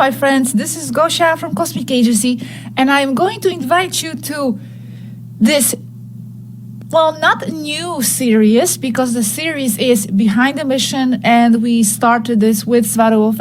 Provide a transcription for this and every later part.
my friends. This is Gosha from Cosmic Agency, and I'm going to invite you to this, well, not a new series, because the series is Behind the Mission, and we started this with Swaruu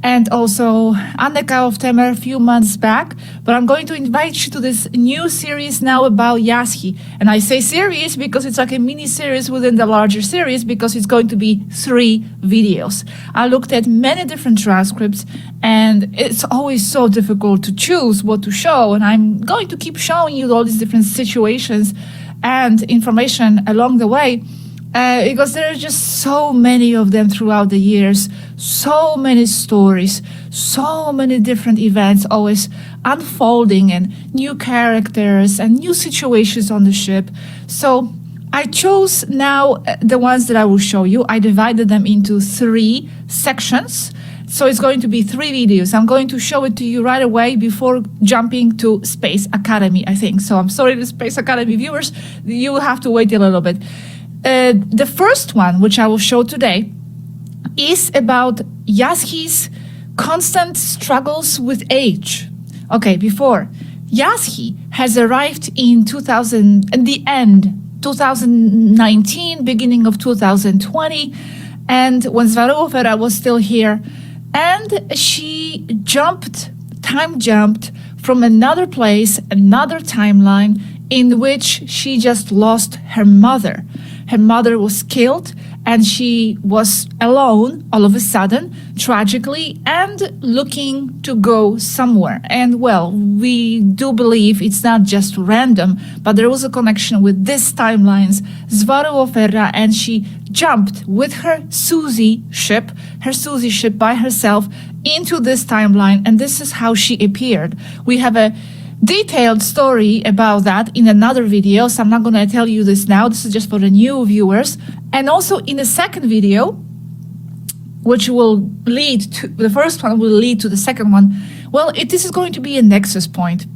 and also Anneka of Temer a few months back. But I'm going to invite you to this new series now about Yazhi. And I say series because it's like a mini series within the larger series, because it's going to be 3 videos. I looked at many different transcripts, and it's always so difficult to choose what to show. And I'm going to keep showing you all these different situations and information along the way. Because there are just so many of them throughout the years, so many stories, so many different events always unfolding, and new characters and new situations on the ship. So I chose now the ones that I will show you. I divided them into 3 sections. So it's going to be 3 videos. I'm going to show it to you right away before jumping to Space Academy, I think. So I'm sorry, the Space Academy viewers, you will have to wait a little bit. The first one, which I will show today, is about Yazhi's constant struggles with age. Okay, before. Yazhi has arrived in 2019, beginning of 2020, and when Swaruu was still here, and she time jumped from another place, another timeline, in which she just lost her mother. Her mother was killed, and she was alone all of a sudden, tragically, and looking to go somewhere. And well, we do believe it's not just random, but there was a connection with this timelines, Swaruu, and she jumped with her Susie ship by herself into this timeline, and this is how she appeared. We have a detailed story about that in another video, so I'm not going to tell you this now. This is just for the new viewers. And also in the second video, which will lead to the first one, will lead to the second one. Well, this is going to be a nexus point.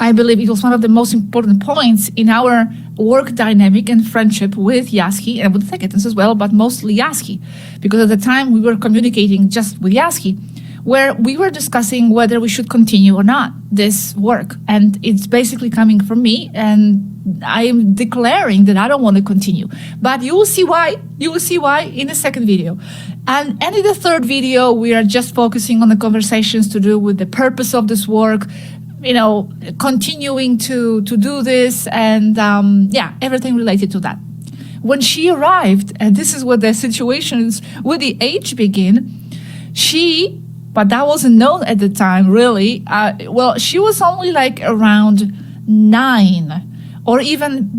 I believe it was one of the most important points in our work dynamic and friendship with Yazhi and with Taygetien as well, but mostly Yazhi, because at the time we were communicating just with Yazhi, where we were discussing whether we should continue or not this work. And it's basically coming from me, and I am declaring that I don't want to continue. But you will see why. You will see why in the second video. And in the third video, we are just focusing on the conversations to do with the purpose of this work, continuing to do this, and everything related to that. When she arrived, and this is where the situations with the age begin, but that wasn't known at the time, really. She was only like around 9, or even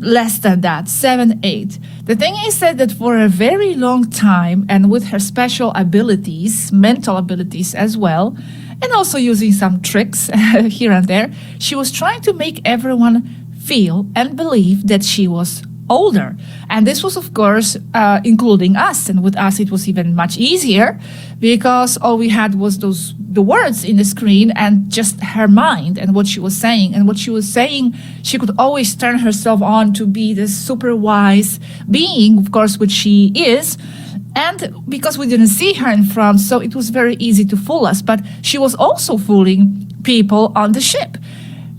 less than that, 7, 8. The thing is that for a very long time, and with her special abilities, mental abilities as well, and also using some tricks here and there, she was trying to make everyone feel and believe that she was older. And this was, of course, including us. And with us, it was even much easier, because all we had was the words in the screen and just her mind and what she was saying. And what she was saying, she could always turn herself on to be this super wise being, of course, which she is. And because we didn't see her in front, so it was very easy to fool us. But she was also fooling people on the ship.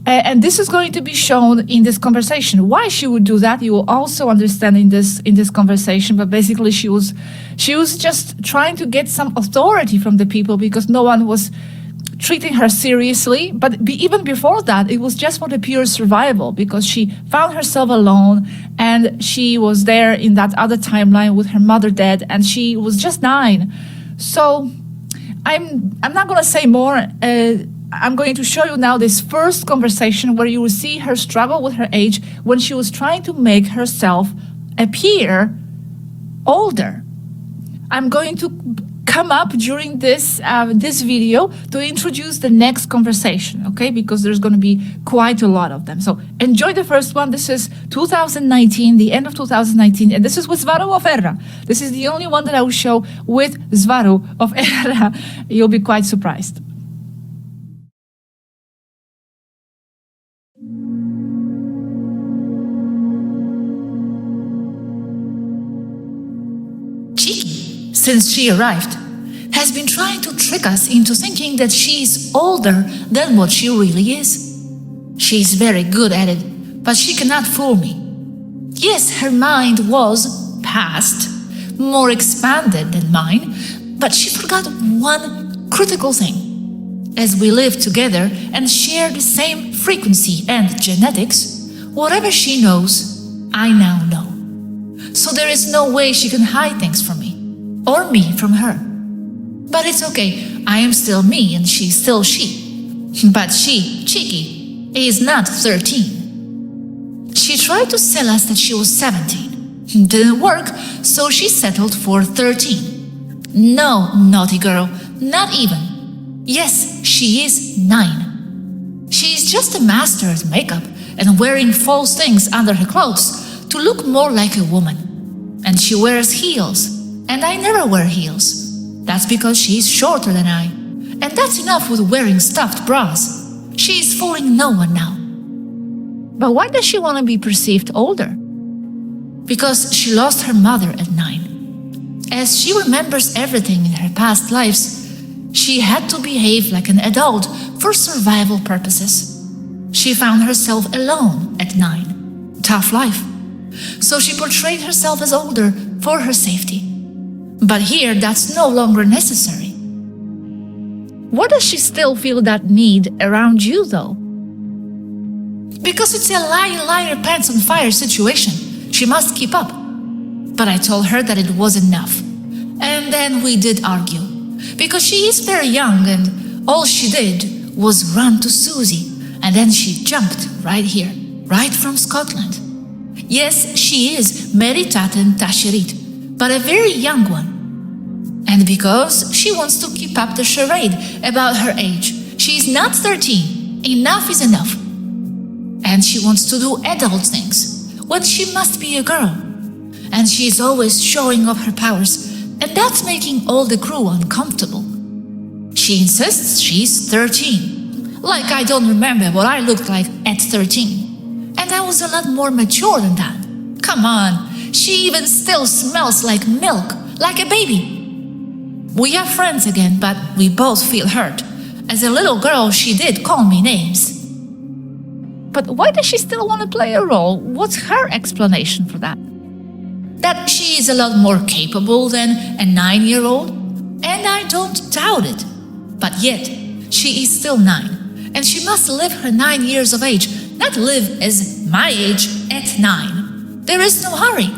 And this is going to be shown in this conversation. Why she would do that, you will also understand in this conversation. But basically, she was just trying to get some authority from the people, because no one was treating her seriously. But even before that, it was just for the pure survival, because she found herself alone, and she was there in that other timeline with her mother dead, and she was just 9. So I'm not going to say more. I'm going to show you now this first conversation where you will see her struggle with her age when she was trying to make herself appear older. I'm going to come up during this video to introduce the next conversation, okay? Because there's going to be quite a lot of them. So enjoy the first one. This is 2019, the end of 2019, and this is with Swaruu. This is the only one that I will show with Swaruu. You'll be quite surprised. Since she arrived, has been trying to trick us into thinking that she is older than what she really is. She is very good at it, but she cannot fool me. Yes, her mind was past, more expanded than mine, but she forgot one critical thing. As we live together and share the same frequency and genetics, whatever she knows, I now know. So there is no way she can hide things from me, or me from her. But it's okay, I am still me and she's still she. But she, cheeky, is not 13. She tried to sell us that she was 17. Didn't work, so she settled for 13. No, naughty girl, not even. Yes, she is 9. She is just a master at makeup and wearing false things under her clothes to look more like a woman. And she wears heels, and I never wear heels. That's because she is shorter than I. And that's enough with wearing stuffed bras. She is fooling no one now. But why does she want to be perceived older? Because she lost her mother at 9. As she remembers everything in her past lives, she had to behave like an adult for survival purposes. She found herself alone at 9. Tough life. So she portrayed herself as older for her safety. But here, that's no longer necessary. Why does she still feel that need around you, though? Because it's a liar, pants on fire situation. She must keep up. But I told her that it was enough. And then we did argue. Because she is very young and all she did was run to Susie. And then she jumped right here, right from Scotland. Yes, she is Meritaten Tasherit, but a very young one. And because she wants to keep up the charade about her age, she is not 13. Enough is enough. And she wants to do adult things when she must be a girl. And she is always showing off her powers, and that's making all the crew uncomfortable. She insists she's 13. Like I don't remember what I looked like at 13. And I was a lot more mature than that. Come on, she even still smells like milk, like a baby. We are friends again, but we both feel hurt. As a little girl, she did call me names. But why does she still want to play a role? What's her explanation for that? That she is a lot more capable than a 9-year-old, and I don't doubt it. But yet, she is still 9, and she must live her 9 years of age, not live as my age at 9. There is no hurry.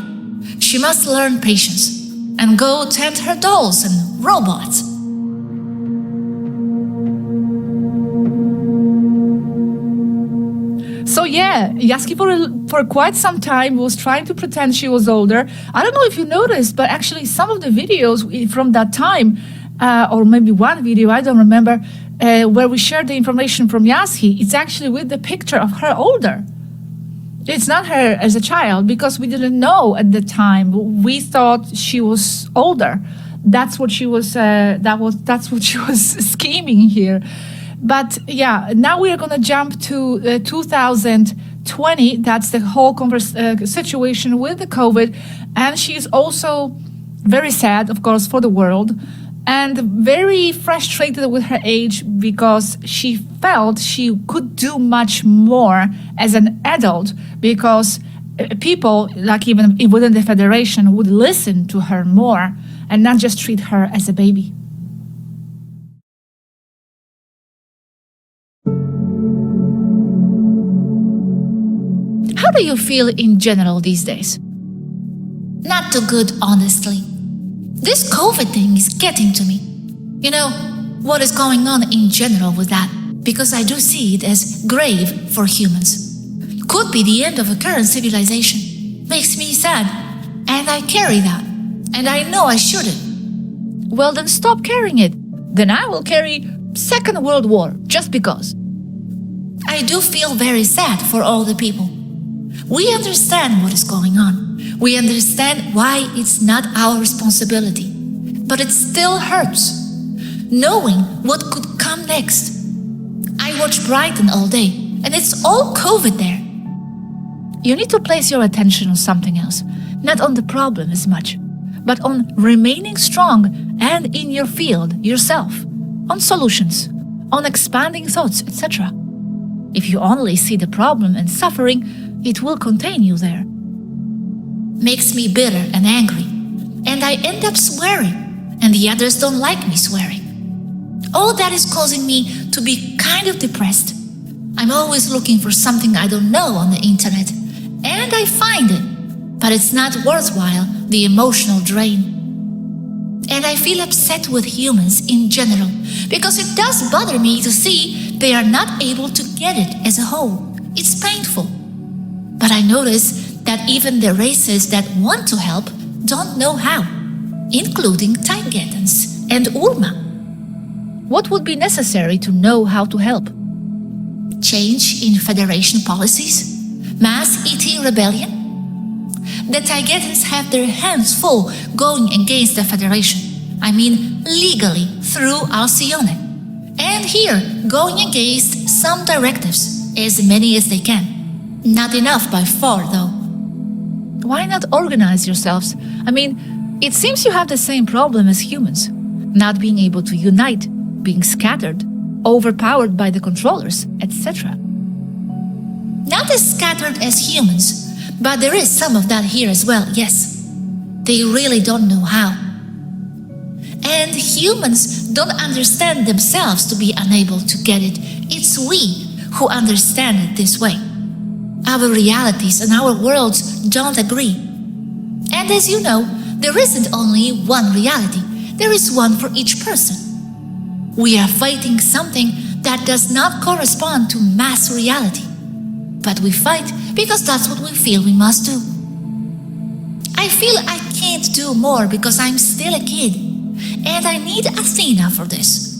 She must learn patience and go tend her dolls and robots. So yeah, Yazhi for quite some time was trying to pretend she was older. I don't know if you noticed, but actually some of the videos from that time, or maybe one video, I don't remember, where we shared the information from Yazhi, it's actually with the picture of her older. It's not her as a child, because we didn't know at the time. We thought she was older. That's what she was. That's what she was scheming here. But yeah, now we are going to jump to 2020. That's the whole situation with the COVID. And she is also very sad, of course, for the world, and very frustrated with her age because she felt she could do much more as an adult because people, like even within the Federation, would listen to her more and not just treat her as a baby. How do you feel in general these days? Not too good, honestly. This COVID thing is getting to me. You know, what is going on in general with that? Because I do see it as grave for humans. Could be the end of a current civilization. Makes me sad. And I carry that. And I know I shouldn't. Well, then stop carrying it. Then I will carry Second World War, just because. I do feel very sad for all the people. We understand what is going on. We understand why it's not our responsibility. But it still hurts, knowing what could come next. I watch Brighton all day, and it's all COVID there. You need to place your attention on something else, not on the problem as much. but on remaining strong and in your field yourself, on solutions, on expanding thoughts, etc. If you only see the problem and suffering, it will contain you there. Makes me bitter and angry, and I end up swearing, and the others don't like me swearing. All that is causing me to be kind of depressed. I'm always looking for something I don't know on the internet, and I find it, but it's not worthwhile, the emotional drain. And I feel upset with humans in general, because it does bother me to see they are not able to get it as a whole. It's painful. But I notice that even the races that want to help don't know how, including Taygetien and Urma. What would be necessary to know how to help? Change in federation policies? Mass ET rebellion? The Taygetien have their hands full going against the Federation. I mean legally through Alcyone. And here, going against some directives, as many as they can. Not enough by far, though. Why not organize yourselves? I mean, it seems you have the same problem as humans. Not being able to unite, being scattered, overpowered by the controllers, etc. Not as scattered as humans, but there is some of that here as well, yes. They really don't know how. And humans don't understand themselves to be unable to get it. It's we who understand it this way. Our realities and our worlds don't agree. And as you know, there isn't only one reality. There is one for each person. We are fighting something that does not correspond to mass reality. But we fight because that's what we feel we must do. I feel I can't do more because I'm still a kid, and I need Athena for this.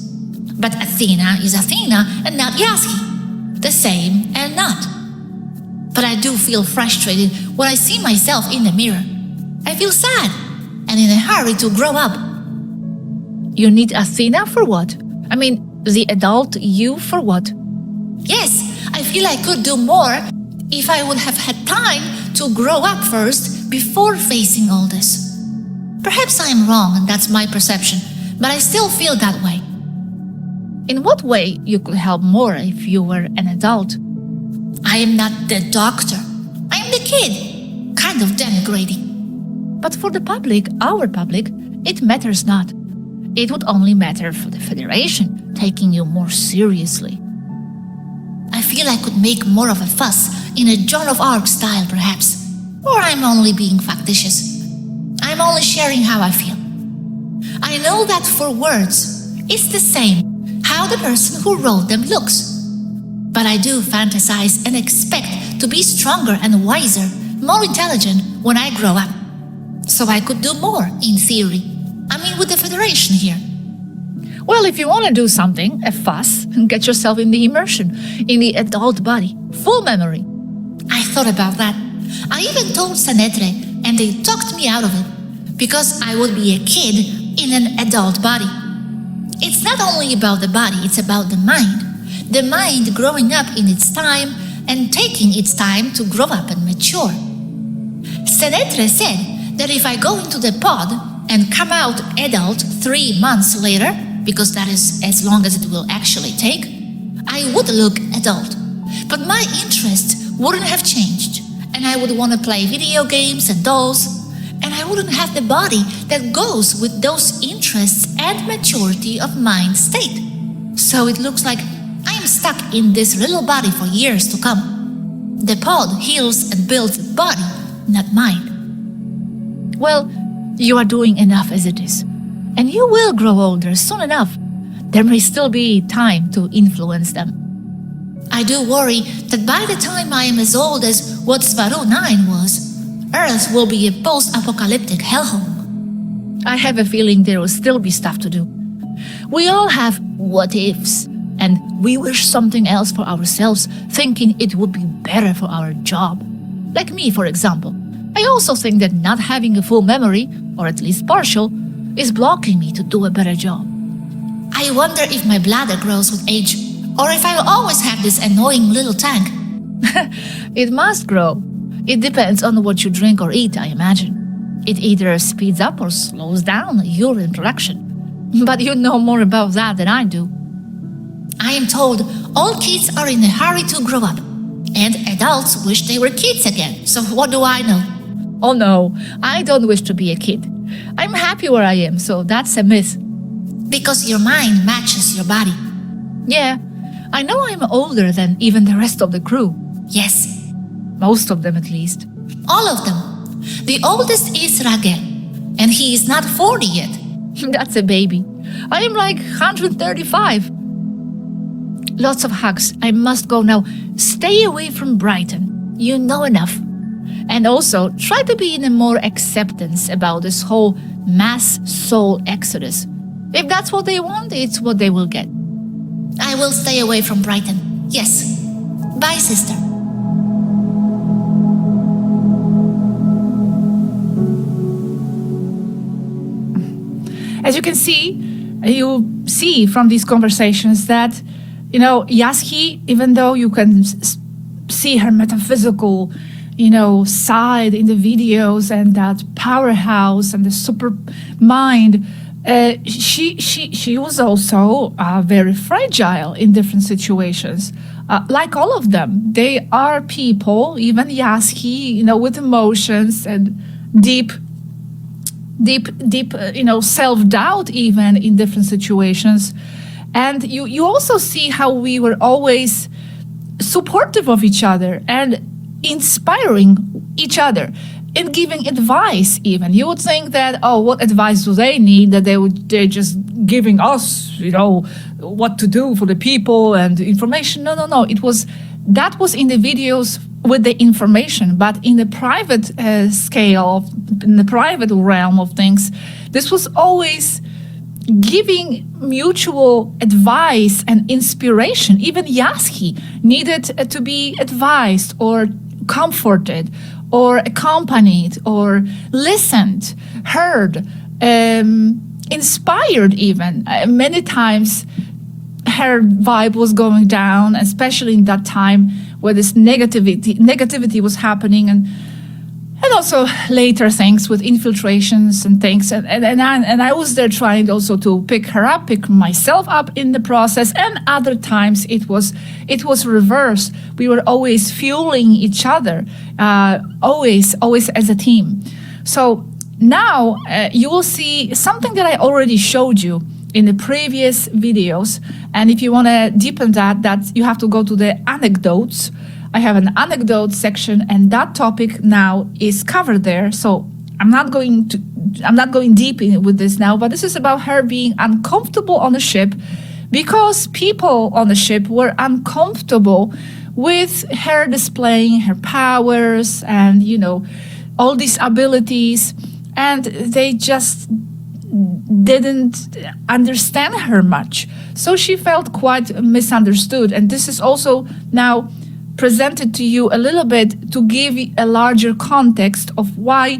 But Athena is Athena and not Yazhi, the same and not. But I do feel frustrated when I see myself in the mirror. I feel sad and in a hurry to grow up. You need Athena for what? I mean, the adult you for what? Yes, I feel I could do more if I would have had time to grow up first before facing all this. Perhaps I'm wrong and that's my perception, but I still feel that way. In what way you could help more if you were an adult? I am not the doctor. I am the kid. Kind of denigrating. But for the public, our public, it matters not. It would only matter for the Federation taking you more seriously. I feel I could make more of a fuss in a Joan of Arc style, perhaps. Or I'm only being factitious. I'm only sharing how I feel. I know that for words, it's the same how the person who wrote them looks. But I do fantasize and expect to be stronger and wiser, more intelligent when I grow up. So I could do more, in theory. I mean, with the Federation here. Well, if you want to do something, a fuss, get yourself in the immersion, in the adult body, full memory. I thought about that. I even told Sanetre, and they talked me out of it, because I would be a kid in an adult body. It's not only about the body, it's about the mind. The mind growing up in its time and taking its time to grow up and mature. Sanetre said that if I go into the pod and come out adult 3 months later, because that is as long as it will actually take, I would look adult. But my interests wouldn't have changed, and I would want to play video games and dolls, and I wouldn't have the body that goes with those interests and maturity of mind state. So it looks like I'm stuck in this little body for years to come. The pod heals and builds a body, not mind. Well, you are doing enough as it is. And you will grow older soon enough. There may still be time to influence them. I do worry that by the time I am as old as what Swaruu 9 was, Earth will be a post-apocalyptic hellhole. I have a feeling there will still be stuff to do. We all have what-ifs, and we wish something else for ourselves, thinking it would be better for our job. Like me, for example. I also think that not having a full memory, or at least partial, is blocking me to do a better job. I wonder if my bladder grows with age, or if I'll always have this annoying little tank. It must grow. It depends on what you drink or eat, I imagine. It either speeds up or slows down urine production. But you know more about that than I do. I am told all kids are in a hurry to grow up, and adults wish they were kids again. So what do I know? Oh no, I don't wish to be a kid. I'm happy where I am, so that's a myth. Because your mind matches your body. Yeah, I know I'm older than even the rest of the crew. Yes. Most of them at least. All of them. The oldest is Ragel, and he is not 40 yet. That's a baby. I am like 135. Lots of hugs. I must go now. Stay away from Brighton. You know enough. And also, try to be in a more acceptance about this whole mass soul exodus. If that's what they want, it's what they will get. I will stay away from Brighton. Yes. Bye, sister. As you can see, you see from these conversations that, Yazhi, even though you can see her metaphysical, side in the videos and that powerhouse and the super mind, she was also very fragile in different situations. Like all of them, they are people, even Yazhi, with emotions and deep, self-doubt even in different situations. And you also see how we were always supportive of each other and inspiring each other and giving advice even. You would think that, what advice do they need? That they're just giving us, what to do for the people and information. No. That was in the videos with the information, but in the private scale, in the private realm of things, this was always giving mutual advice and inspiration. Even Yazhi needed to be advised or comforted or accompanied or listened, heard, inspired even. Many times her vibe was going down, especially in that time where this negativity was happening, and also later things with infiltrations and things. And I was there trying also to pick myself up in the process. And other times it was reverse. We were always fueling each other, always as a team. So now you will see something that I already showed you in the previous videos. And if you want to deepen that you have to go to the anecdotes. I have an anecdote section, and that topic now is covered there. So I'm not going deep in with this now, but this is about her being uncomfortable on the ship because people on the ship were uncomfortable with her displaying her powers and, all these abilities, and they just didn't understand her much. So she felt quite misunderstood. And this is also now presented to you a little bit to give a larger context of why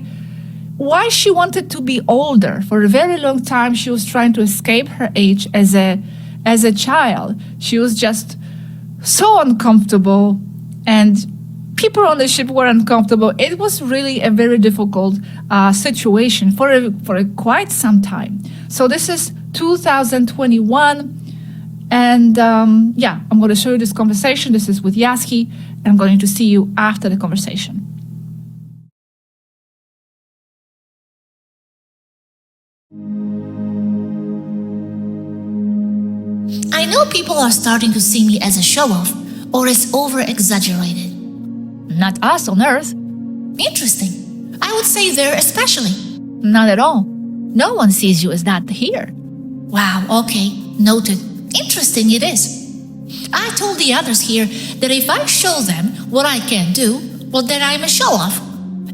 she wanted to be older. For a very long time, she was trying to escape her age as a child. She was just so uncomfortable, and people on the ship were uncomfortable. It was really a very difficult situation for quite some time. So this is 2021. And I'm going to show you this conversation. This is with Yazhi, and I'm going to see you after the conversation. I know people are starting to see me as a show-off or as over-exaggerated. Not us on Earth. Interesting. I would say there especially. Not at all. No one sees you as that here. Wow, okay, noted. Interesting it is. I told the others here that if I show them what I can do, well, then I'm a show-off.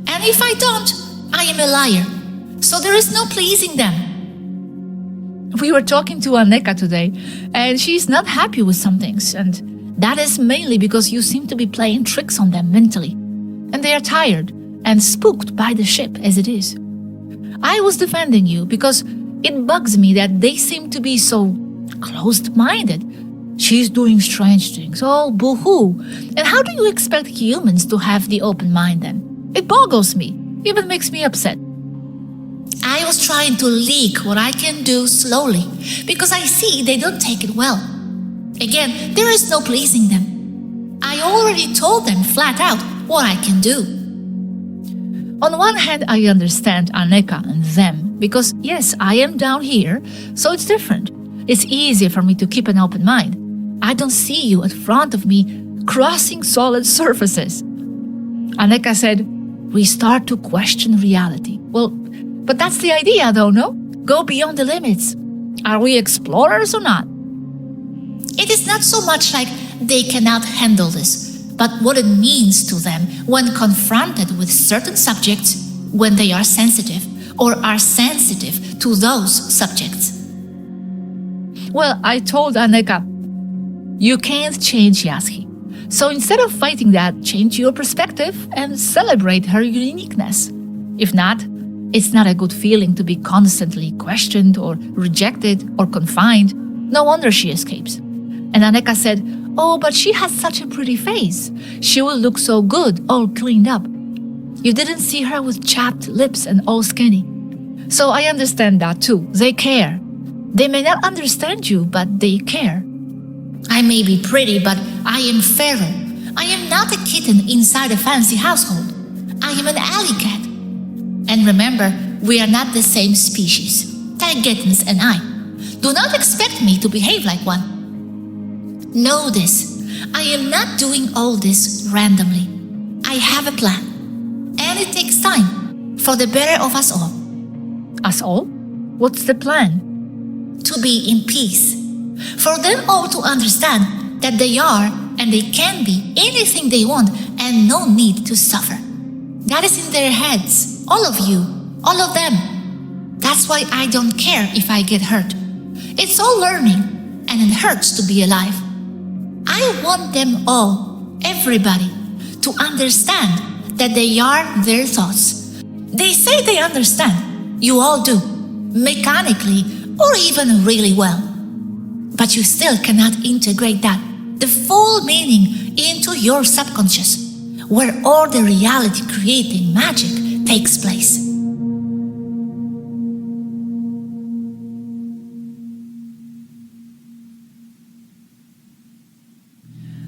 And if I don't, I am a liar. So there is no pleasing them. We were talking to Aneka today, and she's not happy with some things, and that is mainly because you seem to be playing tricks on them mentally. And they are tired and spooked by the ship as it is. I was defending you because it bugs me that they seem to be so closed-minded. She's doing strange things. Oh, boo-hoo. And how do you expect humans to have the open mind then? It boggles me. Even makes me upset. I was trying to leak what I can do slowly because I see they don't take it well. Again, there is no pleasing them. I already told them flat out what I can do. On one hand, I understand Aneka and them because, yes, I am down here, so it's different. It's easier for me to keep an open mind. I don't see you in front of me crossing solid surfaces. Aneka said, we start to question reality. Well, but that's the idea though, no? Go beyond the limits. Are we explorers or not? It is not so much like they cannot handle this, but what it means to them when confronted with certain subjects, when they are sensitive or are sensitive to those subjects. Well, I told Aneka, you can't change Yazhi. So instead of fighting that, change your perspective and celebrate her uniqueness. If not, it's not a good feeling to be constantly questioned or rejected or confined. No wonder she escapes. And Aneka said, oh, but she has such a pretty face. She will look so good, all cleaned up. You didn't see her with chapped lips and all skinny. So I understand that too. They care. They may not understand you, but they care. I may be pretty, but I am feral. I am not a kitten inside a fancy household. I am an alley cat. And remember, we are not the same species. Taygetien and I. Do not expect me to behave like one. Know this, I am not doing all this randomly. I have a plan. And it takes time for the better of us all. Us all? What's the plan? To be in peace. For them all to understand that they are and they can be anything they want and no need to suffer. That is in their heads, all of you, all of them. That's why I don't care if I get hurt. It's all learning and it hurts to be alive. I want them all, everybody, to understand that they are their thoughts. They say they understand. You all do, mechanically or even really well. But you still cannot integrate that, the full meaning, into your subconscious, where all the reality-creating magic takes place.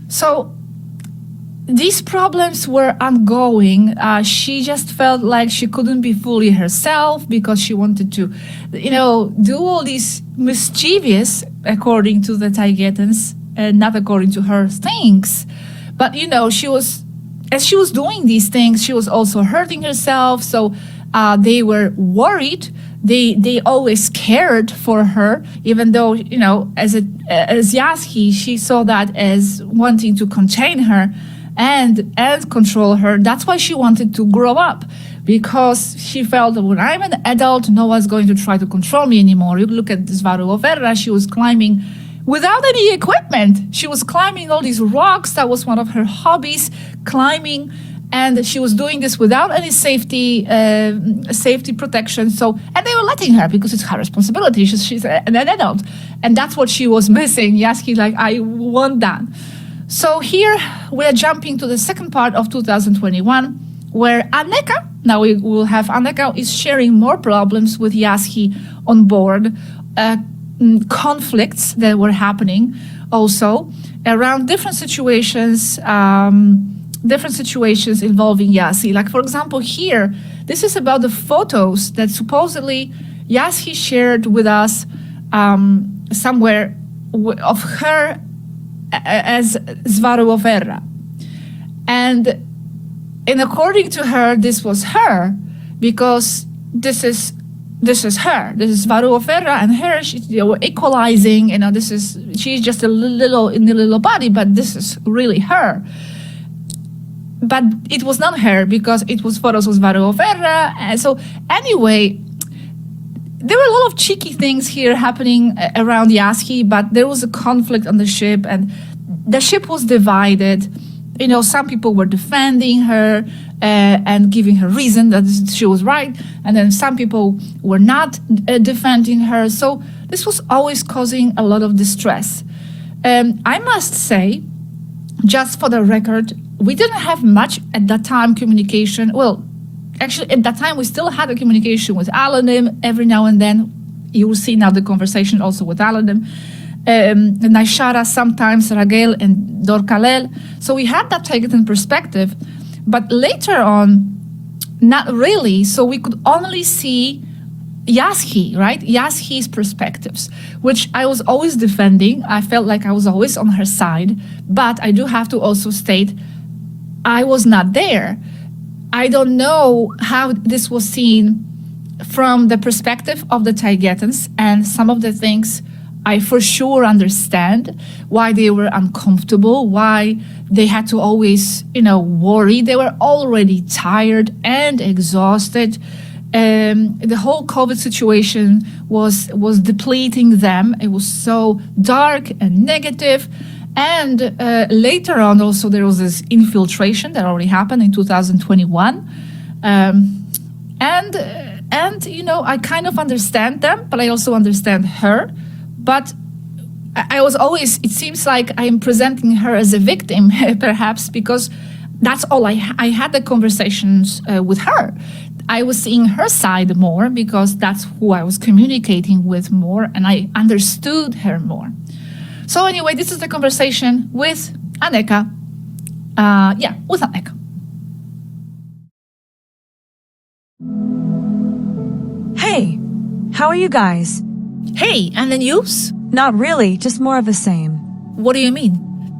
So, these problems were ongoing. She just felt like she couldn't be fully herself because she wanted to, do all these mischievous, according to the Taygetians, and not according to her, things. But, as she was doing these things, she was also hurting herself. So they were worried. They always cared for her, even though, as Yazhi, she saw that as wanting to contain her and control her. That's why she wanted to grow up, because she felt that when I'm an adult, no one's going to try to control me anymore. You look at Swaruu, she was climbing without any equipment. She was climbing all these rocks. That was one of her hobbies, climbing. And she was doing this without any safety protection. And they were letting her because it's her responsibility. She's an adult. And that's what she was missing. Yazhi, I want that. So here we're jumping to the second part of 2021, where Aneka, now we will have Aneka, is sharing more problems with Yazhi on board, conflicts that were happening also around different situations involving Yazhi. Like, for example, here, this is about the photos that supposedly Yazhi shared with us somewhere of her as Swaruu. And according to her, this was her because this is her. This is Swaruu and her. They were equalizing. She's just a little body, but this is really her. But it was not her because it was photos of Swaruu. And so anyway, there were a lot of cheeky things here happening around Yazhi, but there was a conflict on the ship, and the ship was divided. Some people were defending her and giving her reason that she was right, and then some people were not defending her. So this was always causing a lot of distress. I must say, just for the record, we didn't have much at that time communication. Well, Actually, at that time, we still had a communication with Alanim every now and then. You will see now the conversation also with Alanim. Naishara sometimes, Ragel and Dorkalel. So we had that Taygetien perspective. But later on, not really. So we could only see Yazhi, right? Yazhi's perspectives, which I was always defending. I felt like I was always on her side. But I do have to also state, I was not there. I don't know how this was seen from the perspective of the Taygetians, and some of the things I for sure understand, why they were uncomfortable, why they had to always, worry. They were already tired and exhausted. The whole COVID situation was depleting them. It was so dark and negative. And later on, also, there was this infiltration that already happened in 2021. I kind of understand them, but I also understand her. But I was always, it seems like I'm presenting her as a victim, perhaps, because that's all I had the conversations with her. I was seeing her side more because that's who I was communicating with more, and I understood her more. So anyway, this is the conversation with Aneka. With Aneka. Hey, how are you guys? Hey, and the news? Not really, just more of the same. What do you mean?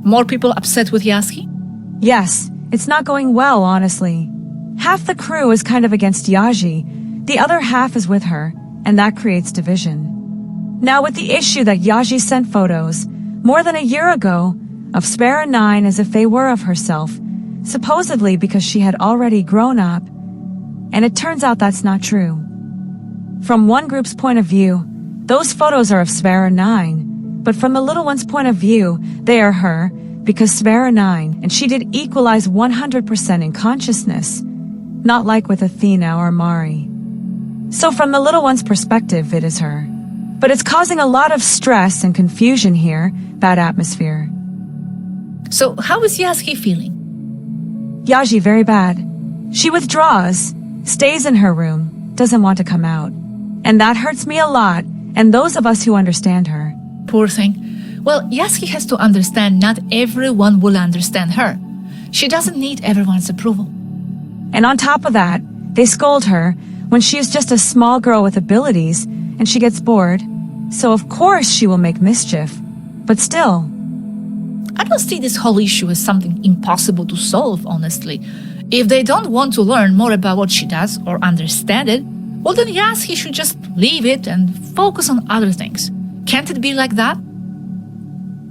More people upset with Yazhi? Yes, it's not going well, honestly. Half the crew is kind of against Yazhi, the other half is with her, and that creates division. Now with the issue that Yazhi sent photos, more than a year ago, of Svera 9 as if they were of herself, supposedly because she had already grown up, and it turns out that's not true. From one group's point of view, those photos are of Svera 9, but from the little one's point of view, they are her, because Svera 9, and she did equalize 100% in consciousness, not like with Athena or Mari. So from the little one's perspective, it is her. But it's causing a lot of stress and confusion here, bad atmosphere. So how is Yazhi feeling? Yazhi very bad. She withdraws, stays in her room, doesn't want to come out. And that hurts me a lot, and those of us who understand her. Poor thing. Well, Yazhi has to understand not everyone will understand her. She doesn't need everyone's approval. And on top of that, they scold her when she is just a small girl with abilities and she gets bored. So of course she will make mischief. But still. I don't see this whole issue as something impossible to solve, honestly. If they don't want to learn more about what she does or understand it, well then Yazhi should just leave it and focus on other things. Can't it be like that?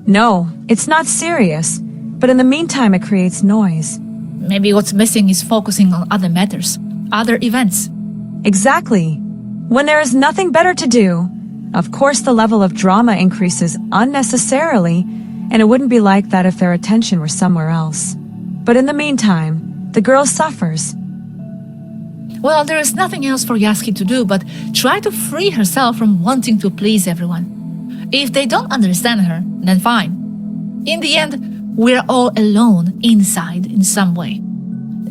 No, it's not serious. But in the meantime it creates noise. Maybe what's missing is focusing on other matters, other events. Exactly. When there is nothing better to do, of course the level of drama increases unnecessarily, and it wouldn't be like that if their attention were somewhere else. But in the meantime, the girl suffers. Well, there is nothing else for Yazhi to do but try to free herself from wanting to please everyone. If they don't understand her, then fine. In the end, we're all alone inside in some way.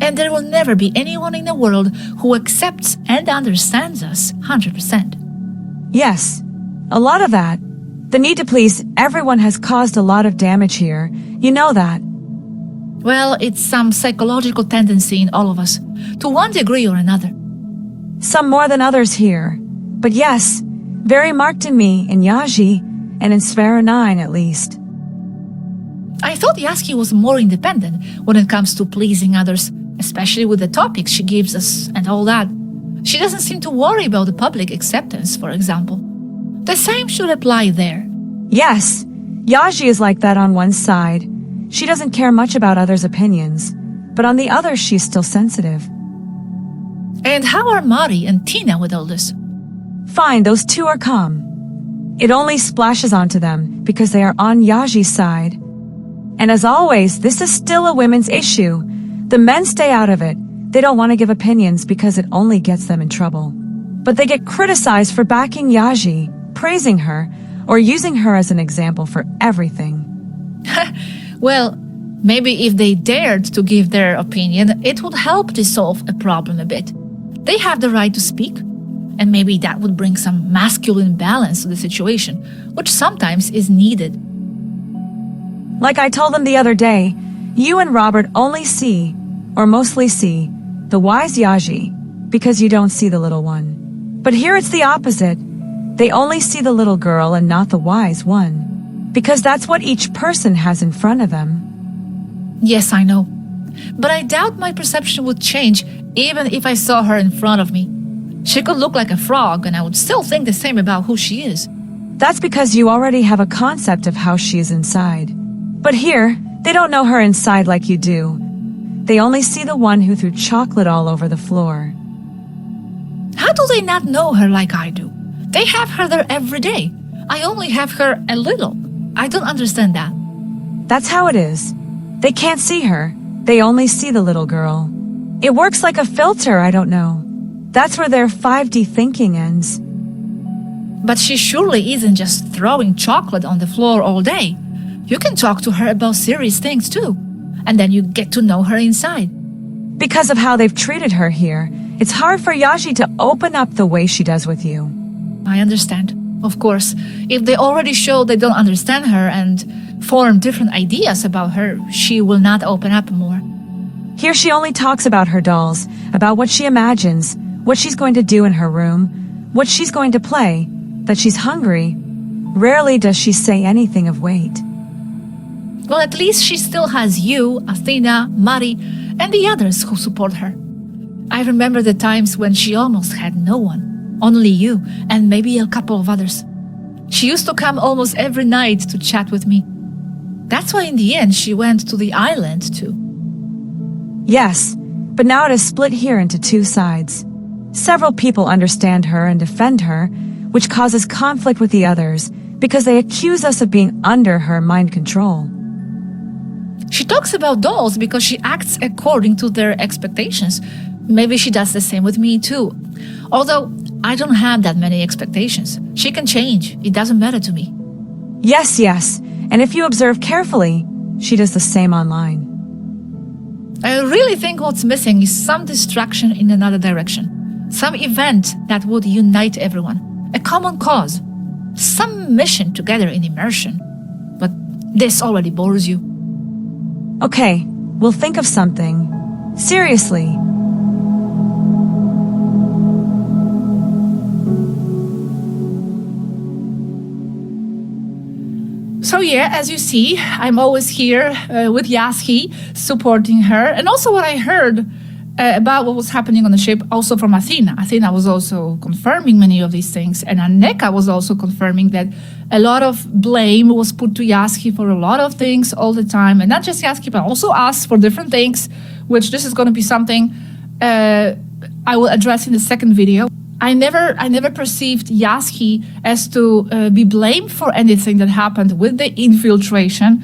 And there will never be anyone in the world who accepts and understands us 100%. Yes, a lot of that. The need to please everyone has caused a lot of damage here. You know that. Well, it's some psychological tendency in all of us, to one degree or another. Some more than others here. But yes, very marked in me, in Yazhi, and in Svera 9 at least. I thought Yazhi was more independent when it comes to pleasing others, especially with the topics she gives us and all that. She doesn't seem to worry about the public acceptance, for example. The same should apply there. Yes, Yazhi is like that on one side. She doesn't care much about others' opinions, but on the other she's still sensitive. And how are Mari and Tina with all this? Fine, those two are calm. It only splashes onto them because they are on Yazhi's side. And as always, this is still a women's issue. The men stay out of it. They don't want to give opinions because it only gets them in trouble. But they get criticized for backing Yazhi, praising her, or using her as an example for everything. Well, maybe if they dared to give their opinion, it would help dissolve a problem a bit. They have the right to speak, and maybe that would bring some masculine balance to the situation, which sometimes is needed. Like I told them the other day, you and Robert only see, or mostly see, the wise Yazhi, because you don't see the little one. But here it's the opposite. They only see the little girl and not the wise one, because that's what each person has in front of them. Yes, I know. But I doubt my perception would change even if I saw her in front of me. She could look like a frog and I would still think the same about who she is. That's because you already have a concept of how she is inside. But here, they don't know her inside like you do. They only see the one who threw chocolate all over the floor. How do they not know her like I do? They have her there every day. I only have her a little. I don't understand that. That's how it is. They can't see her. They only see the little girl. It works like a filter, I don't know. That's where their 5D thinking ends. But she surely isn't just throwing chocolate on the floor all day. You can talk to her about serious things too. And then you get to know her inside. Because of how they've treated her here, it's hard for Yazhi to open up the way she does with you. I understand. Of course, if they already show they don't understand her and form different ideas about her, she will not open up more. Here she only talks about her dolls, about what she imagines, what she's going to do in her room, what she's going to play, that she's hungry. Rarely does she say anything of weight. Well, at least she still has you, Athena, Mari, and the others who support her. I remember the times when she almost had no one, only you, and maybe a couple of others. She used to come almost every night to chat with me. That's why in the end she went to the island too. Yes, but now it is split here into two sides. Several people understand her and defend her, which causes conflict with the others, because they accuse us of being under her mind control. She talks about dolls because she acts according to their expectations. Maybe she does the same with me too. Although I don't have that many expectations. She can change. It doesn't matter to me. Yes, yes. And if you observe carefully, she does the same online. I really think what's missing is some distraction in another direction. Some event that would unite everyone. A common cause. Some mission together in immersion. But this already bores you. Okay, we'll think of something. Seriously. So yeah, as you see, I'm always here with Yazhi, supporting her. And also what I heard about what was happening on the ship, also from Athena. Athena was also confirming many of these things. And Anneka was also confirming that a lot of blame was put to Yazhi for a lot of things all the time. And not just Yazhi, but also us for different things, which this is going to be something I will address in the second video. I never perceived Yazhi as to be blamed for anything that happened with the infiltration.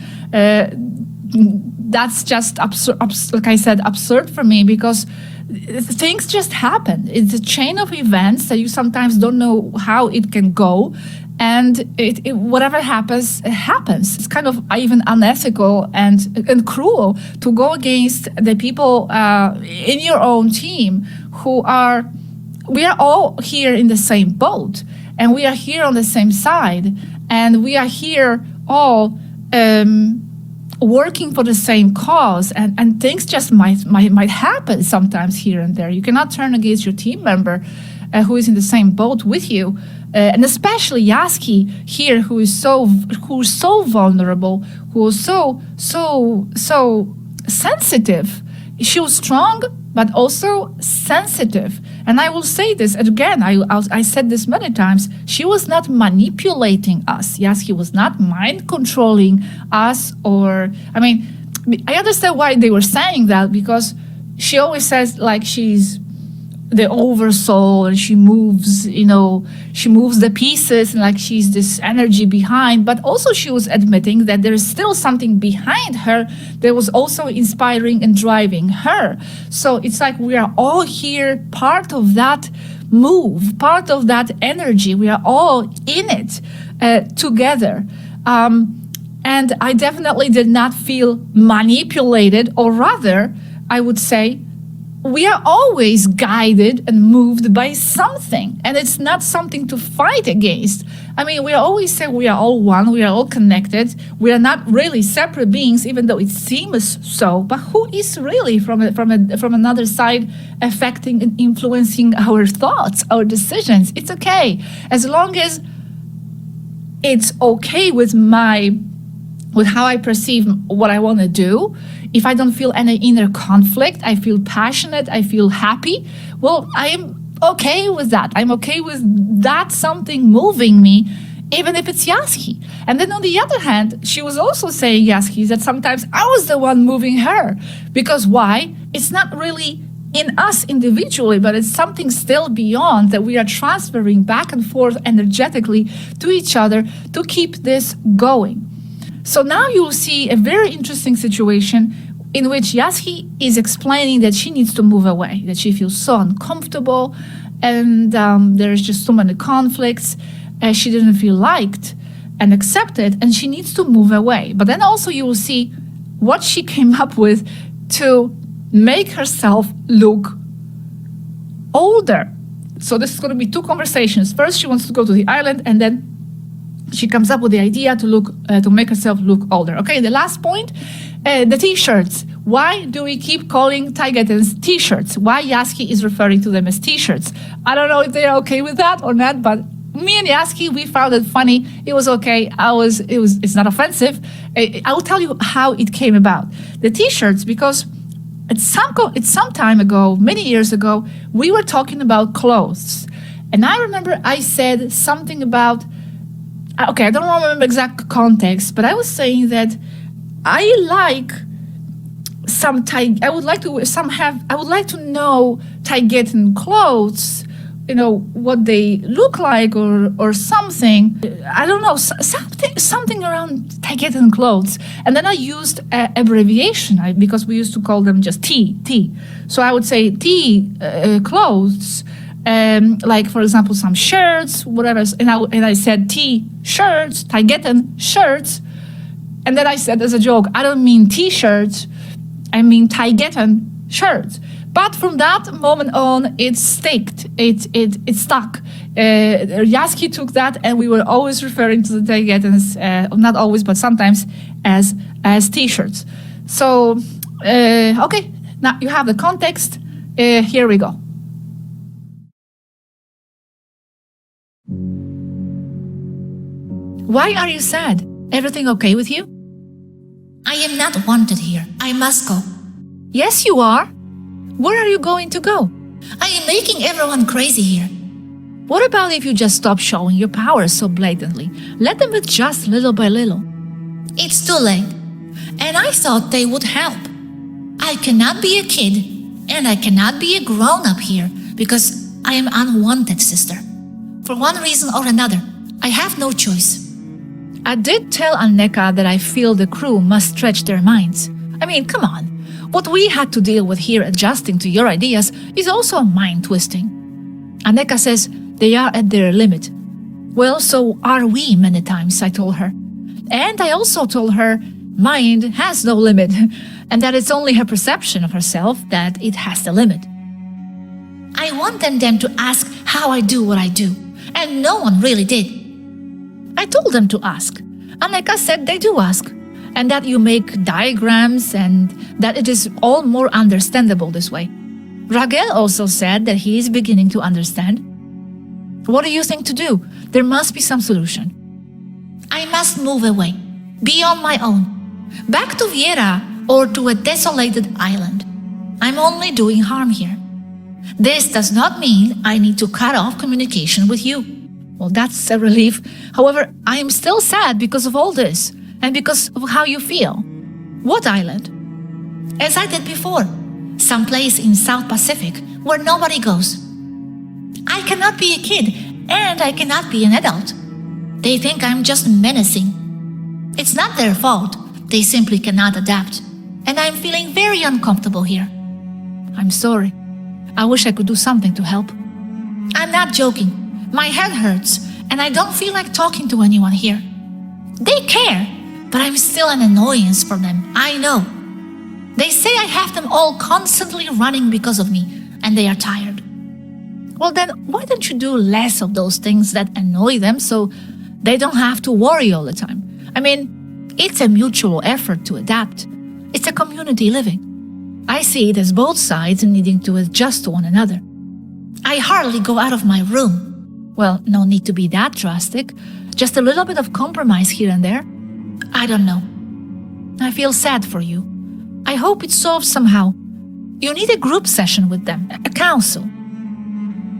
That's just absurd, like I said, absurd for me, because things just happen. It's a chain of events that you sometimes don't know how it can go, and whatever happens, it happens. It's kind of even unethical and cruel to go against the people in your own team who are. We are all here in the same boat, and we are here on the same side, and we are here all working for the same cause, and things just might happen sometimes here and there. You cannot turn against your team member who is in the same boat with you, and especially Yazhi here, who is so vulnerable, who is so sensitive. She was strong, but also sensitive. And I will say this, and again, I said this many times, she was not manipulating us. Yazhi was not mind controlling us, I understand why they were saying that, because she always says like she's the oversoul, and she moves the pieces, and like she's this energy behind, but also she was admitting that there is still something behind her that was also inspiring and driving her. So it's like we are all here, part of that move, part of that energy. We are all in it together. And I definitely did not feel manipulated, or rather, I would say, we are always guided and moved by something, and it's not something to fight against. I mean, we always say we are all one, we are all connected, we are not really separate beings, even though it seems so. But who is really from another side affecting and influencing our thoughts, our decisions? It's okay, as long as it's okay with how I perceive what I want to do. If I don't feel any inner conflict, I feel passionate, I feel happy, well, I am okay with that. I'm okay with that something moving me, even if it's Yazhi. And then on the other hand, she was also saying, Yazhi, that sometimes I was the one moving her. Because why? It's not really in us individually, but it's something still beyond that we are transferring back and forth energetically to each other to keep this going. So now you'll see a very interesting situation in which Yazhi is explaining that she needs to move away, that she feels so uncomfortable, and there's just so many conflicts, and she didn't feel liked and accepted, and she needs to move away. But then also you will see what she came up with to make herself look older. So this is going to be two conversations. First, she wants to go to the island, and then she comes up with the idea to make herself look older. Okay, the last point, the t-shirts. Why do we keep calling Taygetens t-shirts? Why Yazhi is referring to them as t-shirts? I don't know if they're okay with that or not, but me and Yazhi, we found it funny. It was okay. It's not offensive. I will tell you how it came about. The t-shirts, because it's some time ago, many years ago, we were talking about clothes. And I remember I said something about, okay, I don't remember exact context, but I was saying that I like I would like to know Taygetan clothes, what they look like or something. I don't know, something around Taygetan clothes. And then I used an abbreviation because we used to call them just T. So I would say T clothes. Like, for example, some shirts, whatever, and I said T-shirts, Taygetan shirts, and then I said as a joke, I don't mean T-shirts, I mean Taygetan shirts. But from that moment on, it stuck. Yazhi took that, and we were always referring to the Taygetans, not always, but sometimes as T-shirts. So, okay, now you have the context. Here we go. Why are you sad? Everything okay with you? I am not wanted here. I must go. Yes, you are. Where are you going to go? I am making everyone crazy here. What about if you just stop showing your power so blatantly? Let them adjust little by little. It's too late. And I thought they would help. I cannot be a kid, and I cannot be a grown-up here because I am unwanted, sister. For one reason or another, I have no choice. I did tell Anneka that I feel the crew must stretch their minds. I mean, come on. What we had to deal with here adjusting to your ideas is also mind-twisting. Anneka says they are at their limit. Well, so are we many times, I told her. And I also told her mind has no limit, and that it's only her perception of herself that it has the limit. I wanted them to ask how I do what I do, and no one really did. I told them to ask. Anneka said they do ask, and that you make diagrams and that it is all more understandable this way. Ragel also said that he is beginning to understand. What do you think to do? There must be some solution. I must move away, be on my own, back to Viera or to a desolated island. I'm only doing harm here. This does not mean I need to cut off communication with you. Well, that's a relief. However, I am still sad because of all this and because of how you feel. What island? As I did before, someplace in South Pacific where nobody goes. I cannot be a kid and I cannot be an adult. They think I'm just menacing. It's not their fault. They simply cannot adapt. And I'm feeling very uncomfortable here. I'm sorry. I wish I could do something to help. I'm not joking. My head hurts, and I don't feel like talking to anyone here. They care, but I'm still an annoyance for them, I know. They say I have them all constantly running because of me, and they are tired. Well then, why don't you do less of those things that annoy them so they don't have to worry all the time? I mean, it's a mutual effort to adapt. It's a community living. I see it as both sides needing to adjust to one another. I hardly go out of my room. Well, no need to be that drastic. Just a little bit of compromise here and there. I don't know. I feel sad for you. I hope it solves somehow. You need a group session with them, a council.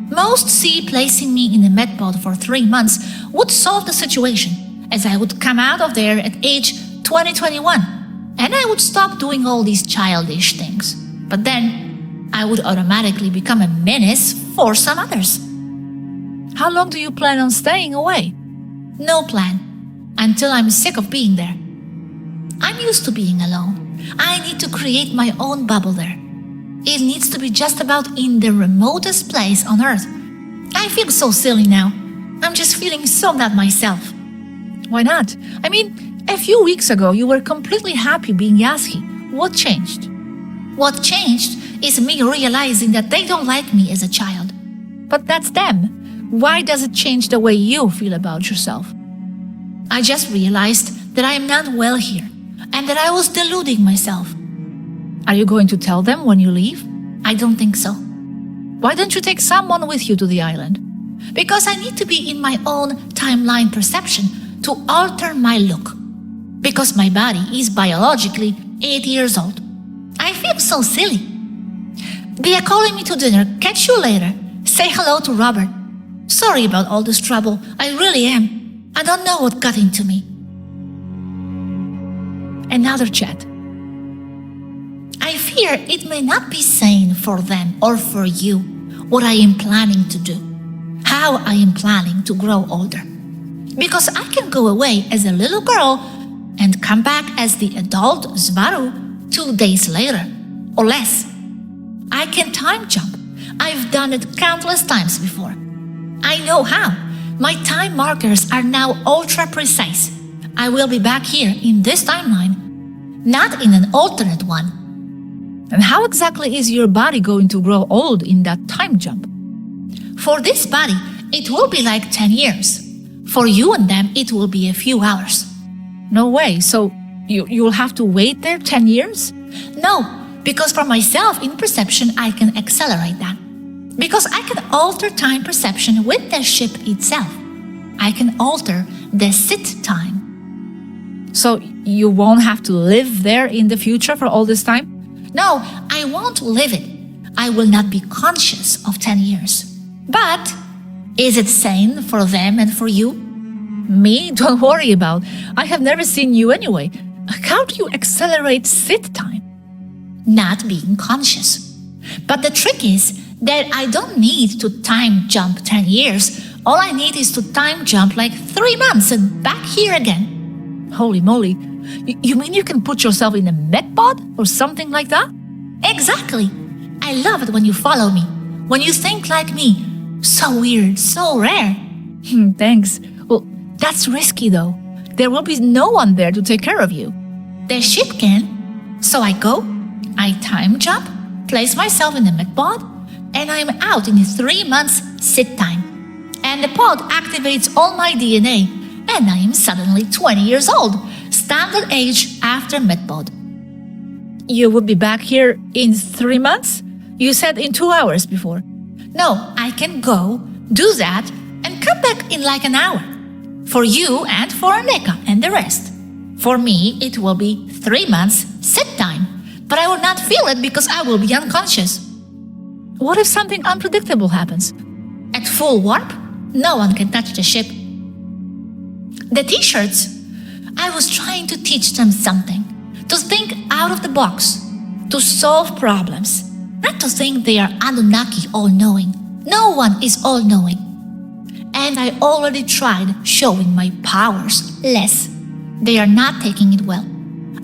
Most see placing me in a med pod for 3 months would solve the situation, as I would come out of there at age 2021, and I would stop doing all these childish things. But then, I would automatically become a menace for some others. How long do you plan on staying away? No plan, until I'm sick of being there. I'm used to being alone. I need to create my own bubble there. It needs to be just about in the remotest place on earth. I feel so silly now. I'm just feeling so not myself. Why not? I mean, a few weeks ago you were completely happy being Yazhi. What changed? What changed is me realizing that they don't like me as a child. But that's them. Why does it change the way you feel about yourself? I just realized that I am not well here, and that I was deluding myself. Are you going to tell them when you leave? I don't think so. Why don't you take someone with you to the island? Because I need to be in my own timeline perception to alter my look. Because my body is biologically 8 years old. I feel so silly. They are calling me to dinner. Catch you later. Say hello to Robert. Sorry about all this trouble. I really am. I don't know what got into me. Another chat. I fear it may not be sane for them or for you what I am planning to do, how I am planning to grow older. Because I can go away as a little girl and come back as the adult Swaruu 2 days later, or less. I can time jump. I've done it countless times before. I know how. My time markers are now ultra precise. I will be back here in this timeline, not in an alternate one. And how exactly is your body going to grow old in that time jump? For this body, it will be like 10 years. For you and them, it will be a few hours. No way. So you'll have to wait there 10 years? No, because for myself in perception, I can accelerate that. Because I can alter time perception with the ship itself. I can alter the sit time. So you won't have to live there in the future for all this time? No, I won't live it. I will not be conscious of 10 years. But is it sane for them and for you? Me? Don't worry about. I have never seen you anyway. How do you accelerate sit time? Not being conscious. But the trick is that I don't need to time jump 10 years. All I need is to time jump like 3 months and back here again. Holy moly. You mean you can put yourself in a med pod or something like that? Exactly. I love it when you follow me, when you think like me. So weird, so rare. Thanks. Well, that's risky though. There will be no one there to take care of you. The ship can. So I go, I time jump, place myself in the med pod, and I'm out in 3 months sit time. And the pod activates all my DNA, and I am suddenly 20 years old. Standard age after medpod. You would be back here in 3 months? You said in 2 hours before. No, I can go, do that, and come back in like an hour. For you and for Aneka and the rest. For me, it will be 3 months sit time, but I will not feel it because I will be unconscious. What if something unpredictable happens? At full warp, no one can touch the ship. The t-shirts, I was trying to teach them something, to think out of the box, to solve problems, not to think they are Anunnaki all-knowing. No one is all-knowing. And I already tried showing my powers less. They are not taking it well.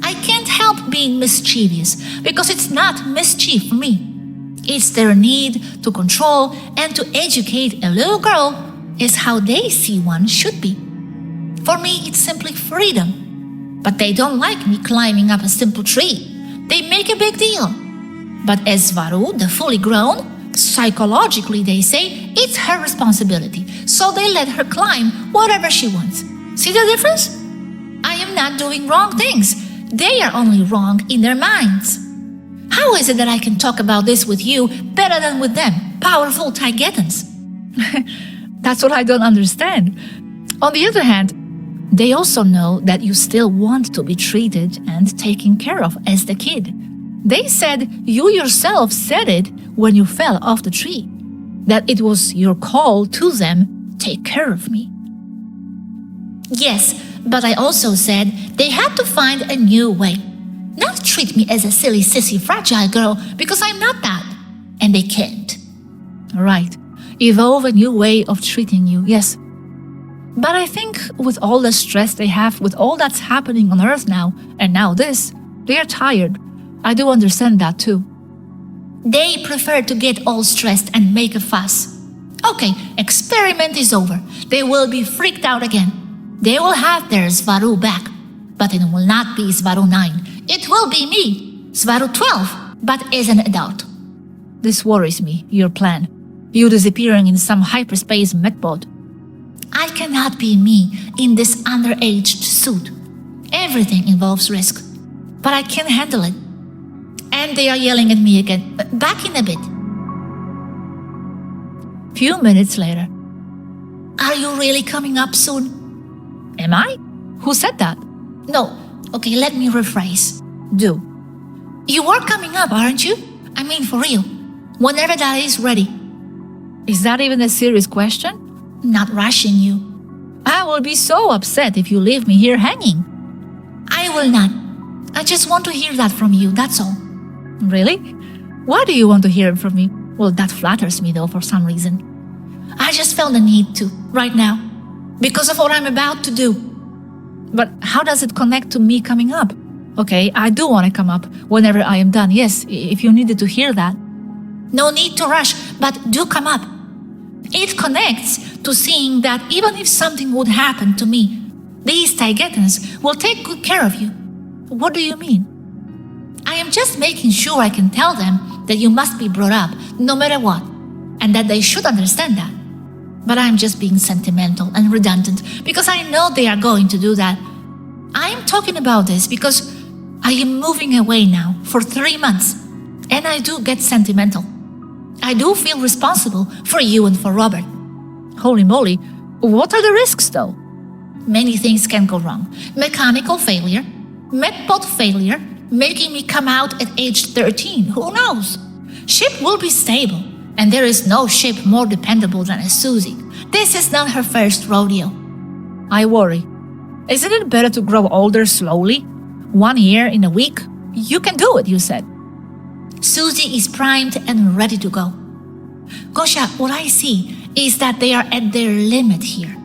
I can't help being mischievous because it's not mischief for me. It's their need to control and to educate a little girl is how they see one should be. For me, it's simply freedom. But they don't like me climbing up a simple tree. They make a big deal. But as Swaruu, the fully grown, psychologically they say it's her responsibility, so they let her climb whatever she wants. See the difference? I am not doing wrong things. They are only wrong in their minds. How is it that I can talk about this with you better than with them, powerful Taygetans? That's what I don't understand. On the other hand, they also know that you still want to be treated and taken care of as the kid. They said you yourself said it when you fell off the tree, that it was your call to them, take care of me. Yes, but I also said they had to find a new way. Not treat me as a silly, sissy, fragile girl, because I'm not that. And they can't. Right. Evolve a new way of treating you, yes. But I think with all the stress they have, with all that's happening on Earth now, and now this, they are tired. I do understand that too. They prefer to get all stressed and make a fuss. Okay, experiment is over. They will be freaked out again. They will have their Swaruu back, but it will not be Swaruu 9. It will be me, Swaruu 12, but as an adult. This worries me, your plan. You disappearing in some hyperspace medbot. I cannot be me in this underaged suit. Everything involves risk, but I can handle it. And they are yelling at me again. Back in a bit. Few minutes later. Are you really coming up soon? Am I? Who said that? No. Okay, let me rephrase. Do. You are coming up, aren't you? I mean, for real. Whenever that is ready. Is that even a serious question? Not rushing you. I will be so upset if you leave me here hanging. I will not. I just want to hear that from you, that's all. Really? Why do you want to hear it from me? Well, that flatters me though for some reason. I just felt the need to, right now. Because of what I'm about to do. But how does it connect to me coming up? Okay, I do want to come up whenever I am done. Yes, if you needed to hear that. No need to rush, but do come up. It connects to seeing that even if something would happen to me, these Taygetans will take good care of you. What do you mean? I am just making sure I can tell them that you must be brought up, no matter what, and that they should understand that. But I'm just being sentimental and redundant because I know they are going to do that. I am talking about this because I am moving away now for 3 months, and I do get sentimental. I do feel responsible for you and for Robert. Holy moly, what are the risks though? Many things can go wrong. Mechanical failure, medbot failure, making me come out at age 13, who knows? Ship will be stable, and there is no ship more dependable than a Susie. This is not her first rodeo. I worry. Isn't it better to grow older slowly? 1 year in a week? You can do it, you said. Susie is primed and ready to go. Gosha, what I see is that they are at their limit here.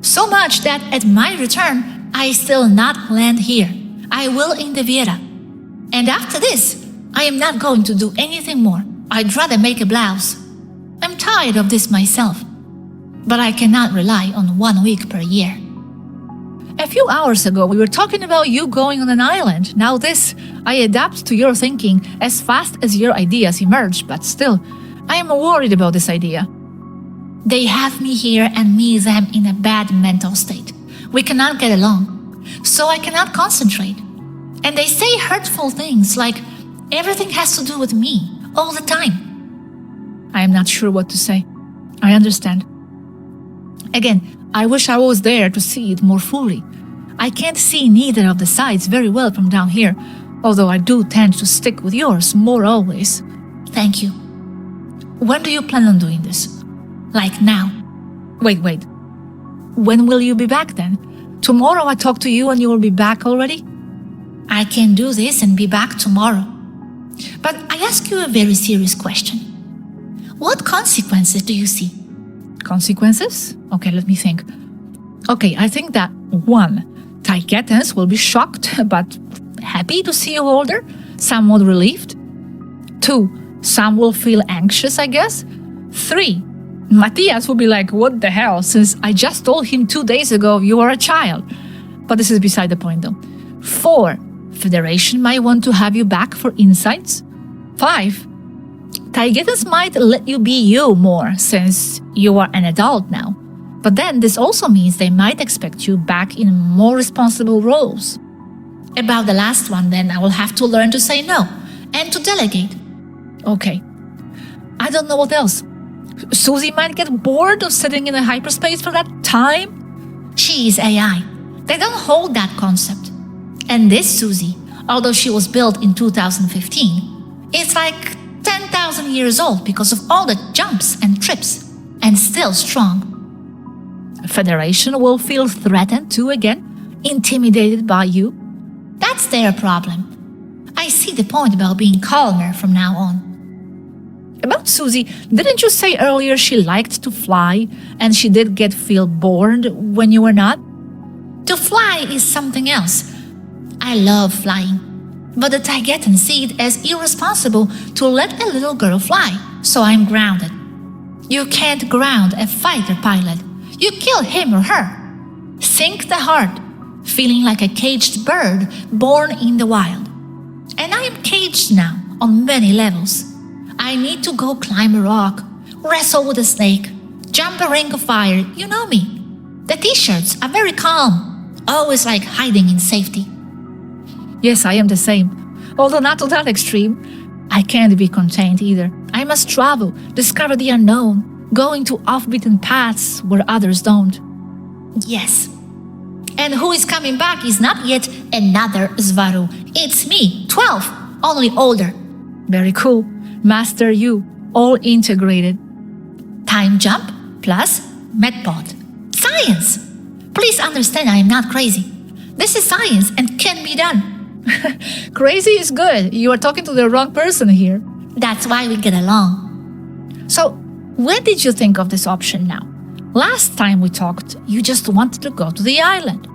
So much that at my return, I still not land here. I will in the Viera. And after this, I am not going to do anything more. I'd rather make a blouse. I'm tired of this myself. But I cannot rely on 1 week per year. A few hours ago, we were talking about you going on an island. Now this, I adapt to your thinking as fast as your ideas emerge, but still, I am worried about this idea. They have me here and me them in a bad mental state. We cannot get along, so I cannot concentrate. And they say hurtful things like everything has to do with me all the time. I am not sure what to say. I understand. Again, I wish I was there to see it more fully. I can't see neither of the sides very well from down here, although I do tend to stick with yours more always. Thank you. When do you plan on doing this? Like now. Wait. When will you be back then? Tomorrow I talk to you and you will be back already? I can do this and be back tomorrow. But I ask you a very serious question. What consequences do you see? Consequences? Okay, let me think. Okay, I think that 1, Taygetans will be shocked but happy to see you older, somewhat relieved. 2, some will feel anxious, I guess. 3, Matthias will be like, what the hell, since I just told him 2 days ago you were a child. But this is beside the point though. 4, Federation might want to have you back for insights. 5. Taygetans might let you be you more since you are an adult now. But then this also means they might expect you back in more responsible roles. About the last one, then I will have to learn to say no and to delegate. Okay. I don't know what else. Susie might get bored of sitting in a hyperspace for that time. She is AI. They don't hold that concept. And this Susie, although she was built in 2015, is like 10,000 years old because of all the jumps and trips, and still strong. Federation will feel threatened too again, intimidated by you. That's their problem. I see the point about being calmer from now on. About Susie, didn't you say earlier she liked to fly and she did feel bored when you were not? To fly is something else. I love flying. But the Taygetans see it as irresponsible to let a little girl fly, so I'm grounded. You can't ground a fighter pilot. You kill him or her. Sink the heart, feeling like a caged bird born in the wild. And I am caged now on many levels. I need to go climb a rock, wrestle with a snake, jump a ring of fire, you know me. The t-shirts are very calm, always like hiding in safety. Yes, I am the same. Although not to that extreme. I can't be contained either. I must travel, discover the unknown, going to off-beaten paths where others don't. Yes. And who is coming back is not yet another Swaruu. It's me, 12, only older. Very cool. Master you, all integrated. Time jump plus medpod. Science! Please understand I am not crazy. This is science and can be done. Crazy is good. You are talking to the wrong person here. That's why we get along. So, when did you think of this option now? Last time we talked, you just wanted to go to the island.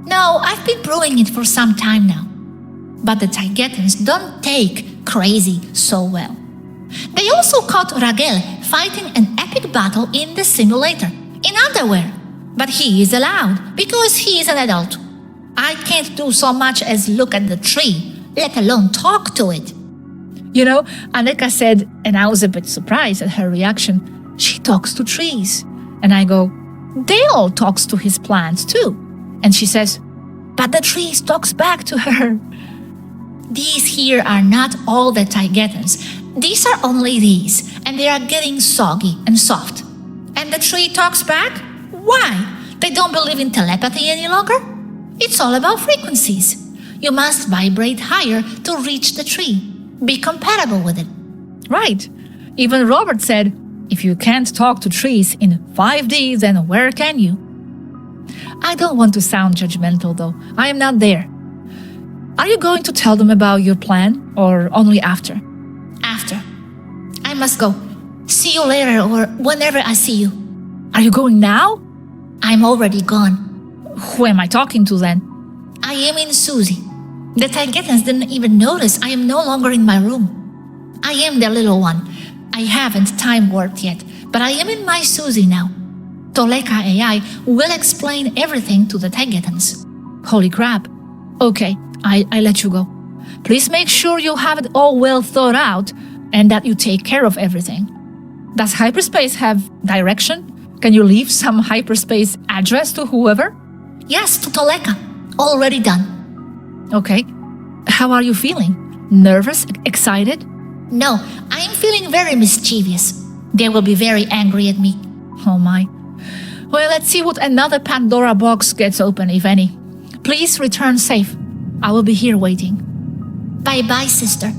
No, I've been brewing it for some time now. But the Taygetans don't take crazy so well. They also caught Ragel fighting an epic battle in the simulator, in underwear. But he is allowed, because he is an adult. I can't do so much as look at the tree, let alone talk to it. You know, Aneka said, and I was a bit surprised at her reaction, she talks to trees. And I go, Dale talks to his plants too. And she says, but the trees talks back to her. These here are not all the Taygetans. These are only these, and they are getting soggy and soft. And the tree talks back? Why? They don't believe in telepathy any longer? It's all about frequencies. You must vibrate higher to reach the tree. Be compatible with it. Right. Even Robert said, if you can't talk to trees in 5D, then where can you? I don't want to sound judgmental though. I am not there. Are you going to tell them about your plan or only after? After. I must go. See you later or whenever I see you. Are you going now? I'm already gone. Who am I talking to then? I am in Susie. The Taygetans didn't even notice I am no longer in my room. I am the little one. I haven't time warped yet, but I am in my Susie now. Toleka AI will explain everything to the Taygetans. Holy crap. Okay, I let you go. Please make sure you have it all well thought out and that you take care of everything. Does hyperspace have direction? Can you leave some hyperspace address to whoever? Yes, to Toleka. Already done. Okay. How are you feeling? Nervous? Excited? No, I am feeling very mischievous. They will be very angry at me. Oh my. Well, let's see what another Pandora box gets open, if any. Please return safe. I will be here waiting. Bye-bye, sister.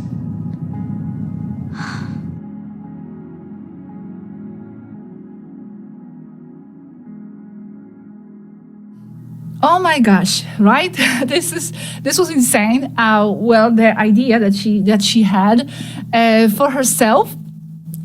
Oh my gosh, right? This was insane. Well, the idea that she had for herself.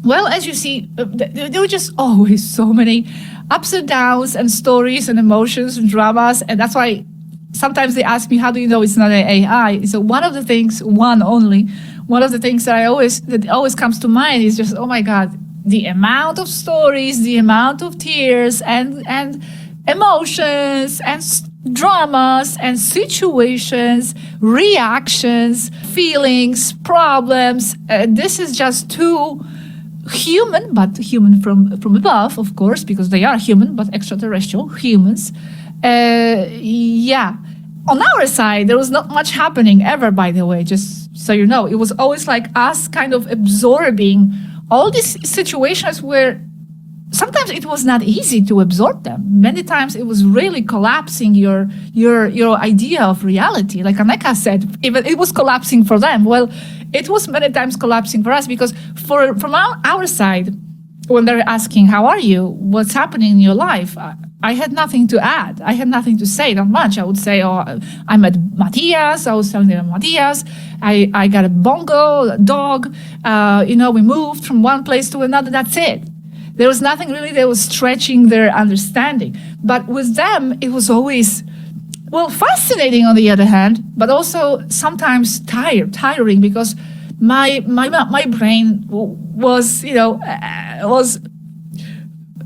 Well, as you see, there were just always so many ups and downs and stories and emotions and dramas, and that's why sometimes they ask me, how do you know it's not an AI? So one of the things that always comes to mind is just, oh my God, the amount of stories, the amount of tears and emotions and dramas and situations, reactions, feelings, problems. This is just too human, but human from above, of course, because they are human, but extraterrestrial humans. On our side, there was not much happening ever, by the way, just so you know. It was always like us kind of absorbing all these situations where sometimes it was not easy to absorb them. Many times it was really collapsing your idea of reality. Like Aneka said, even it was collapsing for them. Well, it was many times collapsing for us because from our side, when they're asking, how are you? What's happening in your life? I had nothing to add. I had nothing to say, not much. I would say, I met Matthias. I was telling them, Matthias, I got a bongo, a dog. We moved from one place to another. That's it. There was nothing really that was stretching their understanding. But with them, it was always, fascinating on the other hand, but also sometimes tiring because my brain was,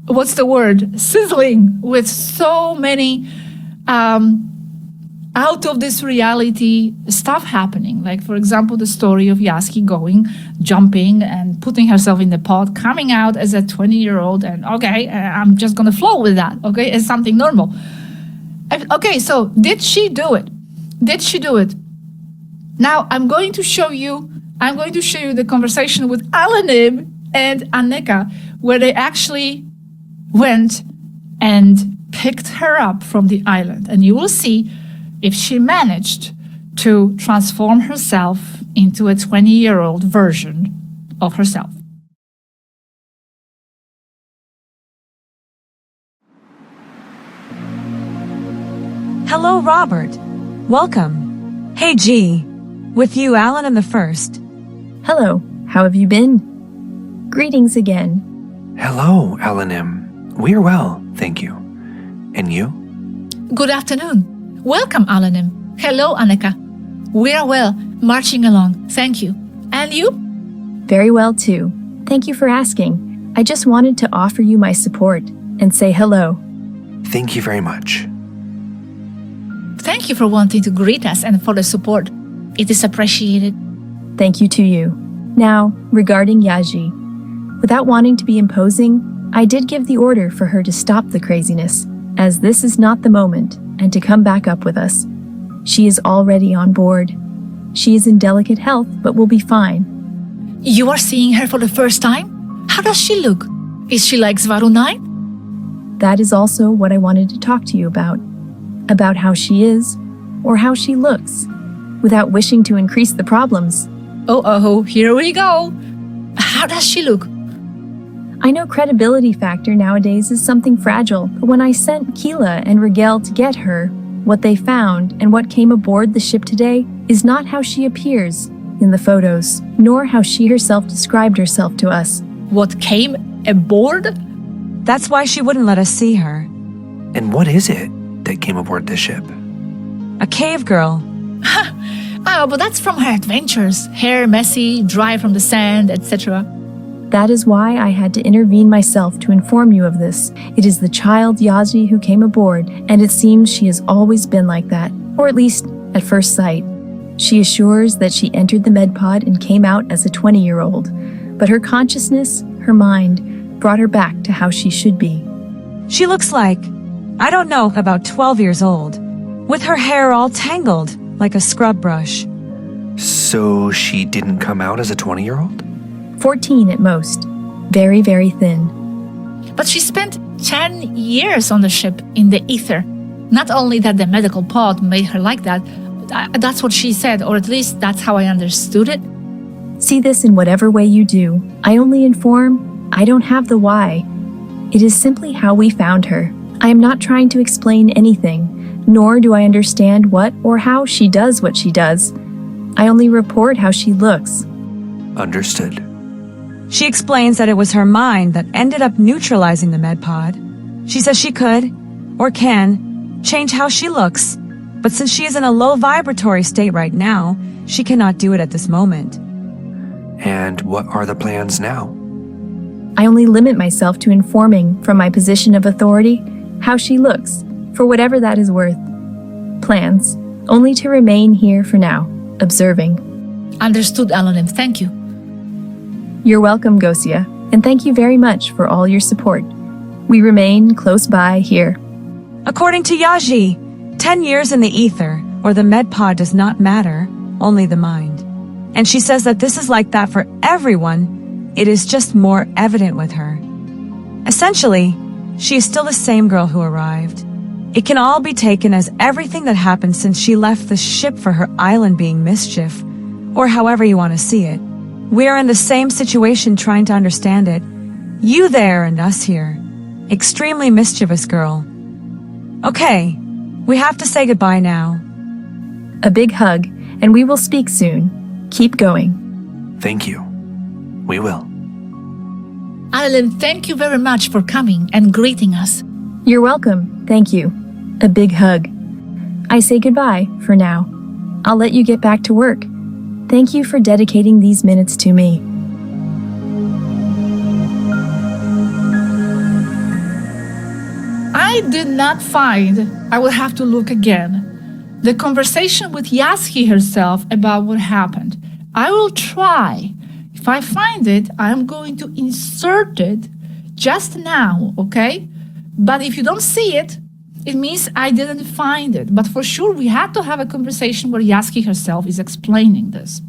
what's the word? Sizzling with so many out of this reality stuff happening. Like, for example, the story of Yazhi jumping and putting herself in the pot, coming out as a 20-year-old and, I'm just going to flow with that, as something normal. Okay, so did she do it? Now, I'm going to show you the conversation with Alanim and Aneka, where they actually went and picked her up from the island. And you will see if she managed to transform herself into a 20-year-old version of herself. Hello, Robert. Welcome. Hey, G. With you, Alan and the First. Hello. How have you been? Greetings again. Hello, Alanim. We're well, thank you. And you? Good afternoon. Welcome, Alanim. Hello, Aneka. We are well, marching along. Thank you. And you? Very well, too. Thank you for asking. I just wanted to offer you my support and say hello. Thank you very much. Thank you for wanting to greet us and for the support. It is appreciated. Thank you to you. Now, regarding Yazhi, without wanting to be imposing, I did give the order for her to stop the craziness, as this is not the moment, and to come back up with us. She is already on board. She is in delicate health, but will be fine. You are seeing her for the first time? How does she look? Is she like Swaruu 9? That is also what I wanted to talk to you about how how she is, or how she looks, without wishing to increase the problems. Oh, here we go. How does she look? I know credibility factor nowadays is something fragile, but when I sent Keela and Rigel to get her, what they found and what came aboard the ship today is not how she appears in the photos, nor how she herself described herself to us. What came aboard? That's why she wouldn't let us see her. And what is it that came aboard the ship? A cave girl. But that's from her adventures. Hair messy, dry from the sand, etc. That is why I had to intervene myself to inform you of this. It is the child Yazhi who came aboard, and it seems she has always been like that, or at least at first sight. She assures that she entered the med pod and came out as a 20-year-old, but her consciousness, her mind, brought her back to how she should be. She looks like, I don't know, about 12 years old, with her hair all tangled like a scrub brush. So she didn't come out as a 20-year-old? 14 at most. Very, very thin. But she spent 10 years on the ship in the ether. Not only that the medical pod made her like that, that's what she said, or at least that's how I understood it. See this in whatever way you do. I only inform. I don't have the why. It is simply how we found her. I am not trying to explain anything, nor do I understand what or how she does what she does. I only report how she looks. Understood. She explains that it was her mind that ended up neutralizing the med pod. She says she could, or can, change how she looks, but since she is in a low vibratory state right now, she cannot do it at this moment. And what are the plans now? I only limit myself to informing, from my position of authority, how she looks, for whatever that is worth. plans, only to remain here for now, observing. Understood, Alonim. Thank you. You're welcome, Gosia, and thank you very much for all your support. We remain close by here. According to Yazhi, 10 years in the ether, or the med pod, does not matter, only the mind. And she says that this is like that for everyone, it is just more evident with her. Essentially, she is still the same girl who arrived. It can all be taken as everything that happened since she left the ship for her island being mischief, or however you want to see it. We are in the same situation trying to understand it. You there and us here. Extremely mischievous girl. Okay, we have to say goodbye now. A big hug, and we will speak soon. Keep going. Thank you. We will. Alonim, thank you very much for coming and greeting us. You're welcome. Thank you. A big hug. I say goodbye for now. I'll let you get back to work. Thank you for dedicating these minutes to me. I did not find, I will have to look again, the conversation with Yazhi herself about what happened. I will try. If I find it, I'm going to insert it just now, okay? But if you don't see it, it means I didn't find it. But for sure, we had to have a conversation where Yazhi herself is explaining this.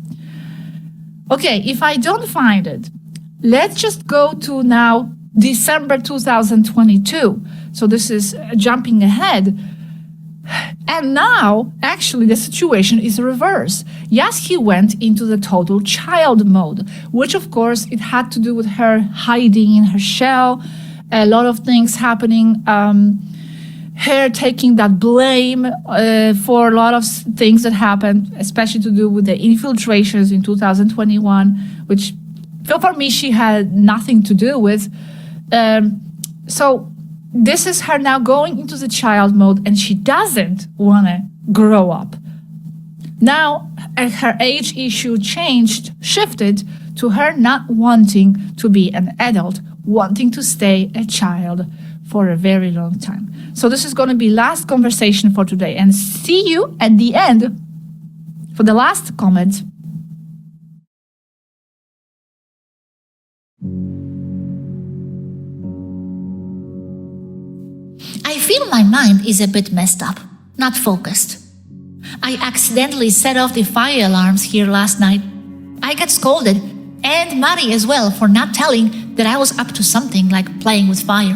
Okay, if I don't find it, let's just go to now December 2022. So this is jumping ahead. And now, actually, the situation is reversed. Yazhi went into the total child mode, which, of course, it had to do with her hiding in her shell, a lot of things happening, her taking that blame for a lot of things that happened, especially to do with the infiltrations in 2021, which, for me, she had nothing to do with. So this is her now going into the child mode, and she doesn't want to grow up. Now, her age issue shifted to her not wanting to be an adult, wanting to stay a child for a very long time. So this is going to be last conversation for today, and see you at the end for the last comment. I feel my mind is a bit messed up, not focused. I accidentally set off the fire alarms here last night. I got scolded, and Mari as well, for not telling that I was up to something like playing with fire.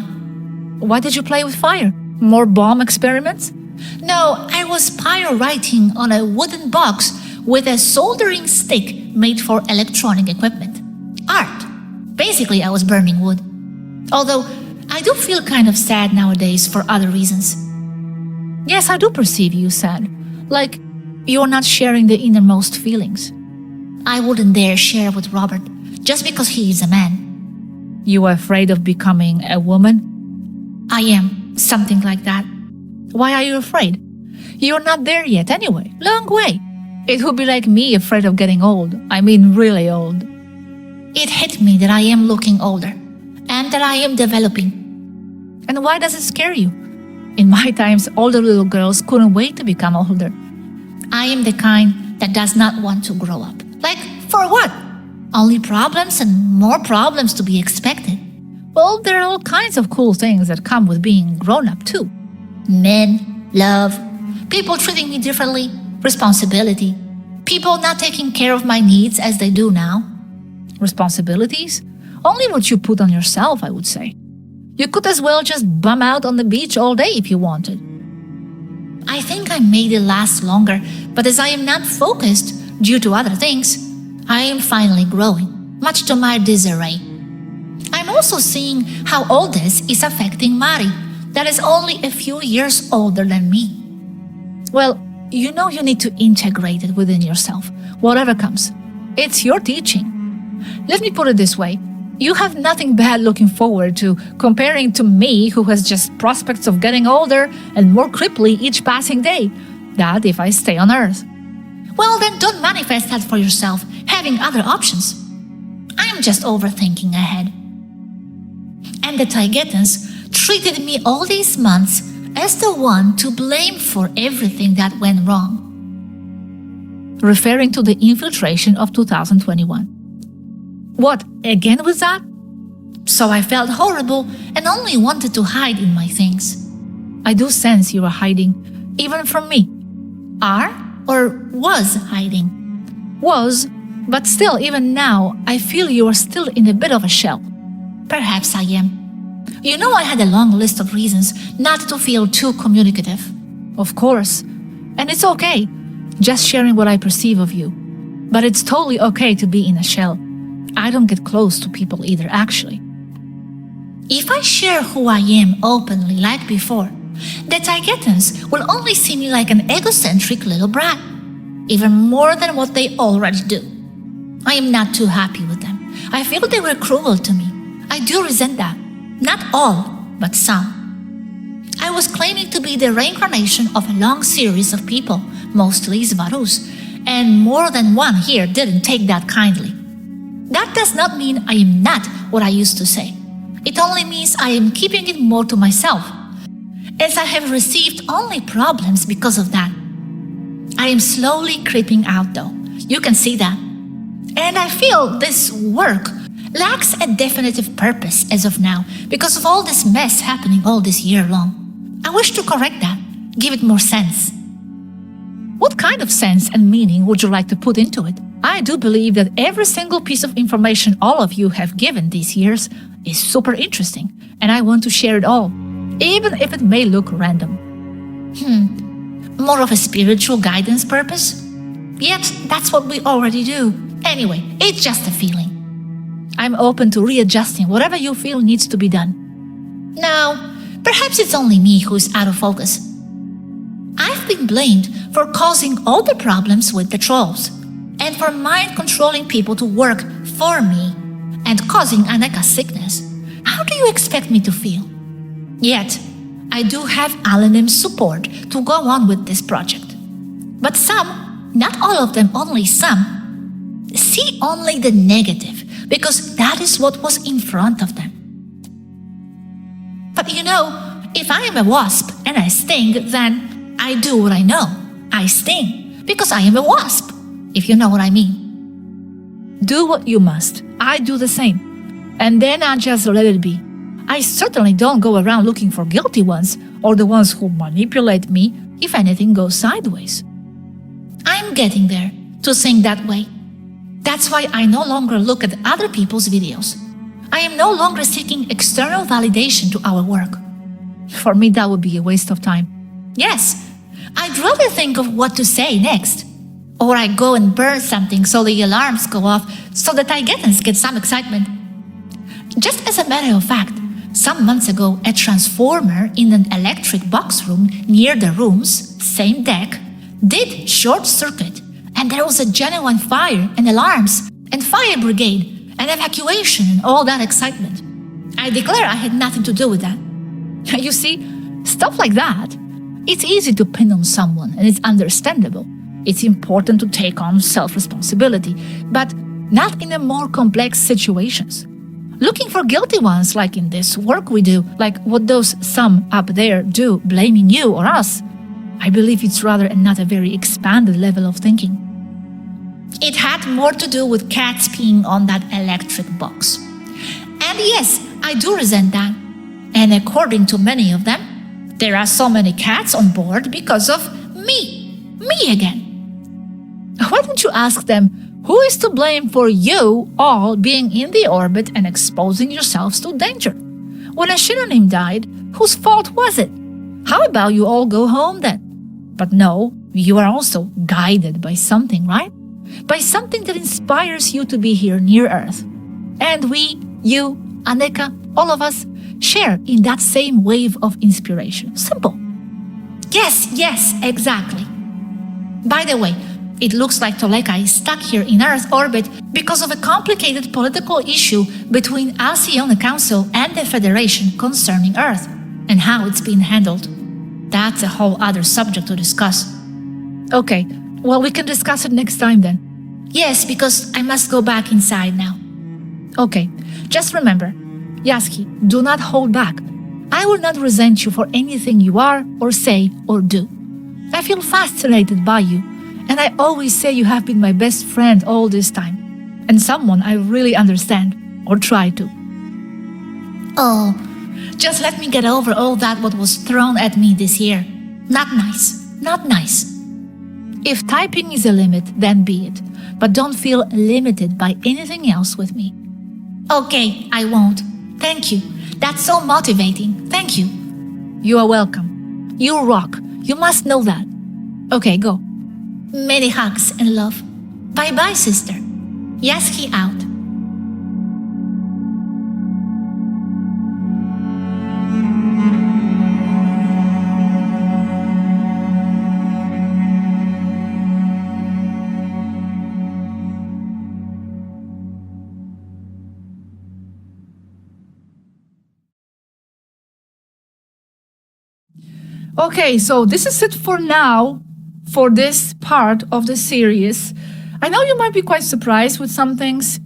Why did you play with fire? More bomb experiments? No, I was pyro-writing on a wooden box with a soldering stick made for electronic equipment. Art. Basically, I was burning wood. Although, I do feel kind of sad nowadays for other reasons. Yes, I do perceive you sad. Like, you're not sharing the innermost feelings. I wouldn't dare share with Robert, just because he is a man. You are afraid of becoming a woman? I am, something like that. Why are you afraid? You're not there yet anyway. Long way. It would be like me afraid of getting old. I mean, really old. It hit me that I am looking older, and that I am developing. And why does it scare you? In my times, older little girls couldn't wait to become older. I am the kind that does not want to grow up. Like, for what? Only problems and more problems to be expected. Well, there are all kinds of cool things that come with being grown up too. Men, love, people treating me differently, responsibility, people not taking care of my needs as they do now. Responsibilities? Only what you put on yourself, I would say. You could as well just bum out on the beach all day if you wanted. I think I made it last longer, but as I am not focused due to other things, I am finally growing, much to my disarray. I'm also seeing how all this is affecting Mari, that is only a few years older than me. Well, you know you need to integrate it within yourself, whatever comes. It's your teaching. Let me put it this way. You have nothing bad looking forward to comparing to me, who has just prospects of getting older and more cripply each passing day. That if I stay on Earth. Well, then don't manifest that for yourself, having other options. I am just overthinking ahead. And the Taygetians treated me all these months as the one to blame for everything that went wrong. Referring to the infiltration of 2021. What, again was that? So I felt horrible and only wanted to hide in my things. I do sense you are hiding, even from me. Are or was hiding? Was, but still, even now, I feel you are still in a bit of a shell. Perhaps I am. You know, I had a long list of reasons not to feel too communicative. Of course. And it's okay, just sharing what I perceive of you. But it's totally okay to be in a shell. I don't get close to people either, actually. If I share who I am openly like before, the Taygetans will only see me like an egocentric little brat, even more than what they already do. I am not too happy with them. I feel they were cruel to me. I do resent that. Not all, but some. I was claiming to be the reincarnation of a long series of people, mostly Swarus, and more than one here didn't take that kindly. That does not mean I am not what I used to say. It only means I am keeping it more to myself, as I have received only problems because of that. I am slowly creeping out though. You can see that. And I feel this work lacks a definitive purpose as of now because of all this mess happening all this year long. I wish to correct that, give it more sense. What kind of sense and meaning would you like to put into it? I do believe that every single piece of information all of you have given these years is super interesting, and I want to share it all, even if it may look random. More of a spiritual guidance purpose? Yet, that's what we already do. Anyway, it's just a feeling. I'm open to readjusting whatever you feel needs to be done. Now, perhaps it's only me who's out of focus. I've been blamed for causing all the problems with the trolls, and for mind-controlling people to work for me, and causing Aneka's sickness. How do you expect me to feel? Yet, I do have Alanim's support to go on with this project. But some, not all of them, only some, see only the negative because that is what was in front of them. But you know, if I am a wasp and I sting, then I do what I know. I sting because I am a wasp, if you know what I mean. Do what you must. I do the same. And then I just let it be. I certainly don't go around looking for guilty ones or the ones who manipulate me if anything goes sideways. I'm getting there, to think that way. That's why I no longer look at other people's videos. I am no longer seeking external validation to our work. For me, that would be a waste of time. Yes, I'd rather think of what to say next. Or I go and burn something so the alarms go off so the Taygetans get some excitement. Just as a matter of fact, some months ago, a transformer in an electric box room near the rooms, same deck, did short circuit, and there was a genuine fire and alarms and fire brigade and evacuation and all that excitement. I declare I had nothing to do with that. You see, stuff like that, it's easy to pin on someone and it's understandable. It's important to take on self-responsibility, but not in the more complex situations. Looking for guilty ones like in this work we do, like what those some up there do, blaming you or us, I believe it's rather not a very expanded level of thinking. It had more to do with cats peeing on that electric box. And yes, I do resent that. And according to many of them, there are so many cats on board because of me. Me again. Why don't you ask them, who is to blame for you all being in the orbit and exposing yourselves to danger? When a synonym died, whose fault was it? How about you all go home then? But no, you are also guided by something, right? By something that inspires you to be here near Earth. And we, you, Aneka, all of us, share in that same wave of inspiration. Simple. Yes, exactly. By the way, it looks like Toleka is stuck here in Earth orbit because of a complicated political issue between Alcyone Council and the Federation concerning Earth and how it's being handled. That's a whole other subject to discuss. Okay, well, we can discuss it next time then. Yes, because I must go back inside now. Okay, just remember, Yazhi, do not hold back. I will not resent you for anything you are or say or do. I feel fascinated by you, and I always say you have been my best friend all this time, and someone I really understand, or try to. Oh, just let me get over all that what was thrown at me this year. Not nice, not nice. If typing is a limit, then be it, but don't feel limited by anything else with me. Okay, I won't. Thank you. That's so motivating. Thank you. You are welcome. You rock. You must know that. Okay, go. Many hugs and love. Bye-bye, sister. Yazhi out. Okay, so this is it for now for this part of the series. I know you might be quite surprised with some things,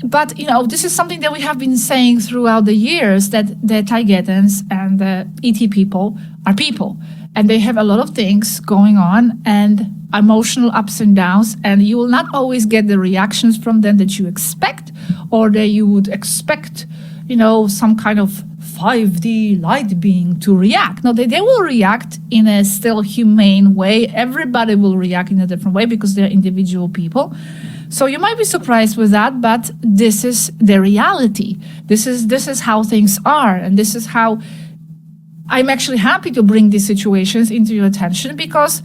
but this is something that we have been saying throughout the years, that the Taygetans and the ET people are people, and they have a lot of things going on and emotional ups and downs, and you will not always get the reactions from them that you expect, or that you would expect, some kind of 5D light being to react. No, they will react in a still humane way. Everybody will react in a different way because they're individual people. So you might be surprised with that, but this is the reality. This is how things are, and this is how I'm actually happy to bring these situations into your attention, because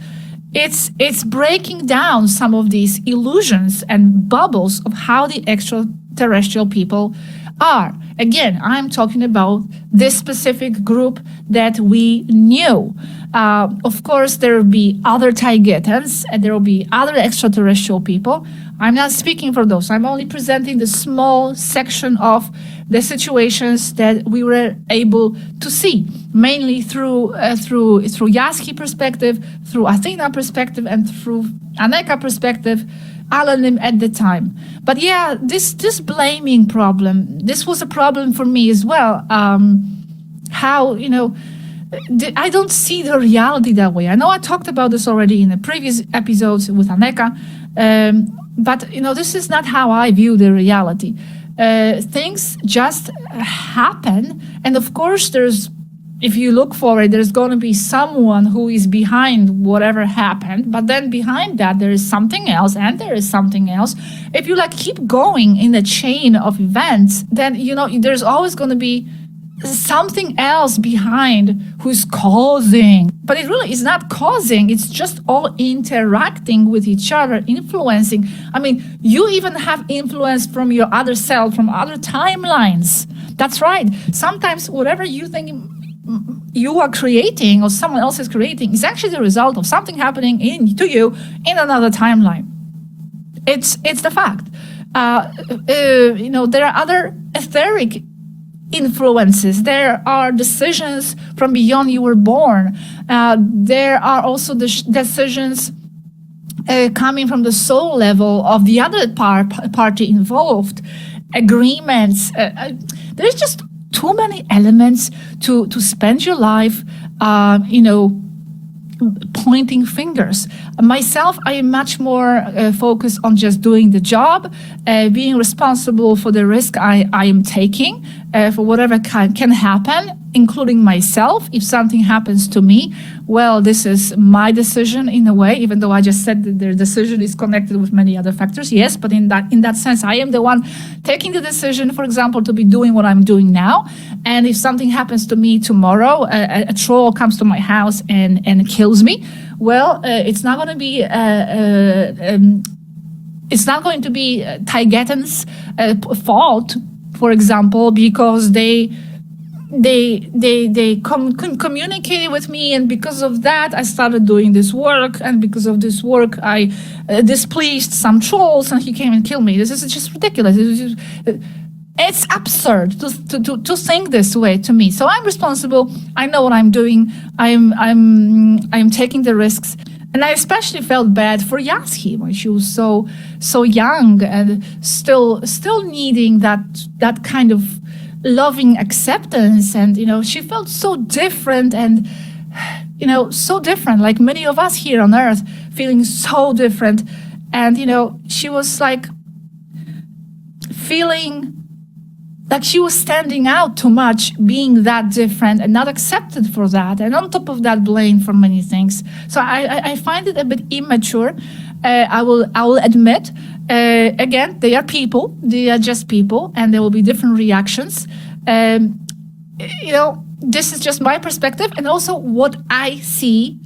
it's breaking down some of these illusions and bubbles of how the extraterrestrial people are. Again, I'm talking about this specific group that we knew. Of course, there will be other Taygetans and there will be other extraterrestrial people. I'm not speaking for those. I'm only presenting the small section of the situations that we were able to see, mainly through Yazhi perspective, through Athena perspective, and through Aneka perspective, Alanim at the time. But yeah, this blaming problem, this was a problem for me as well. How, I don't see the reality that way. I know I talked about this already in the previous episodes with Aneka, but this is not how I view the reality. Things just happen, and of course if you look for it, there's going to be someone who is behind whatever happened, but then behind that there is something else, and there is something else. If you keep going in the chain of events, then there's always going to be something else behind who's causing. But it really is not causing, it's just all interacting with each other, influencing. I mean, you even have influence from your other self, from other timelines. That's right. Sometimes whatever you think you are creating or someone else is creating is actually the result of something happening to you in another timeline. It's the fact. There are other etheric influences. There are decisions from beyond you were born. There are also the decisions coming from the soul level of the other party involved. Agreements. There's just too many elements to spend your life, pointing fingers. Myself, I am much more focused on just doing the job, being responsible for the risk I am taking, for whatever can happen, including myself. If something happens to me, well, this is my decision in a way, even though I just said that their decision is connected with many other factors. Yes, but in that sense, I am the one taking the decision, for example, to be doing what I'm doing now. And if something happens to me tomorrow, a troll comes to my house and kills me, well, it's not going to be Taygetan's fault, for example, because they communicated with me, and because of that I started doing this work, and because of this work I displeased some trolls and he came and killed me. This is just ridiculous. It's absurd to think this way to me. So I'm responsible. I know what I'm doing. I'm taking the risks. And I especially felt bad for Yazhi when she was so young and still needing that kind of loving acceptance, and she felt so different, and so different, like many of us here on earth, feeling so different. And she was like feeling like she was standing out too much, being that different and not accepted for that, and on top of that, blamed for many things. So I find it a bit immature. I will admit. Again, they are people. They are just people, and there will be different reactions. This is just my perspective, and also what I see,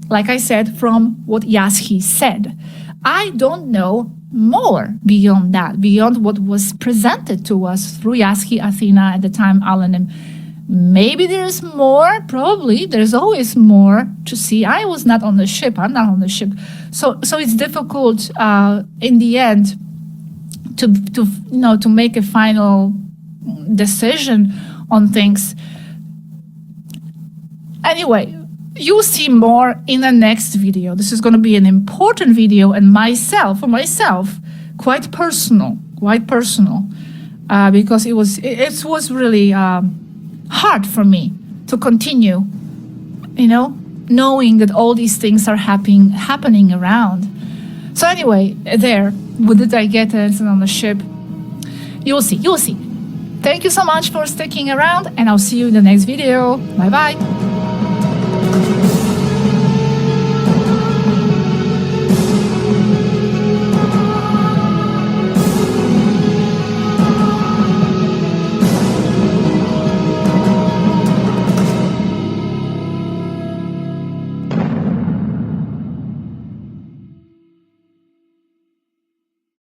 like I said, from what Yazhi said. I don't know more beyond that, beyond what was presented to us through Yazhi, Athena, at the time, Alanim. Maybe there's more, probably. There's always more to see. I was not on the ship. I'm not on the ship. So it's difficult in the end to make a final decision on things. Anyway, you'll see more in the next video. This is going to be an important video, and for myself, quite personal, because it was really hard for me to continue, knowing that all these things are happening around. So anyway, there with the Taygetans and on the ship, you'll see. Thank you so much for sticking around, and I'll see you in the next video. Bye bye.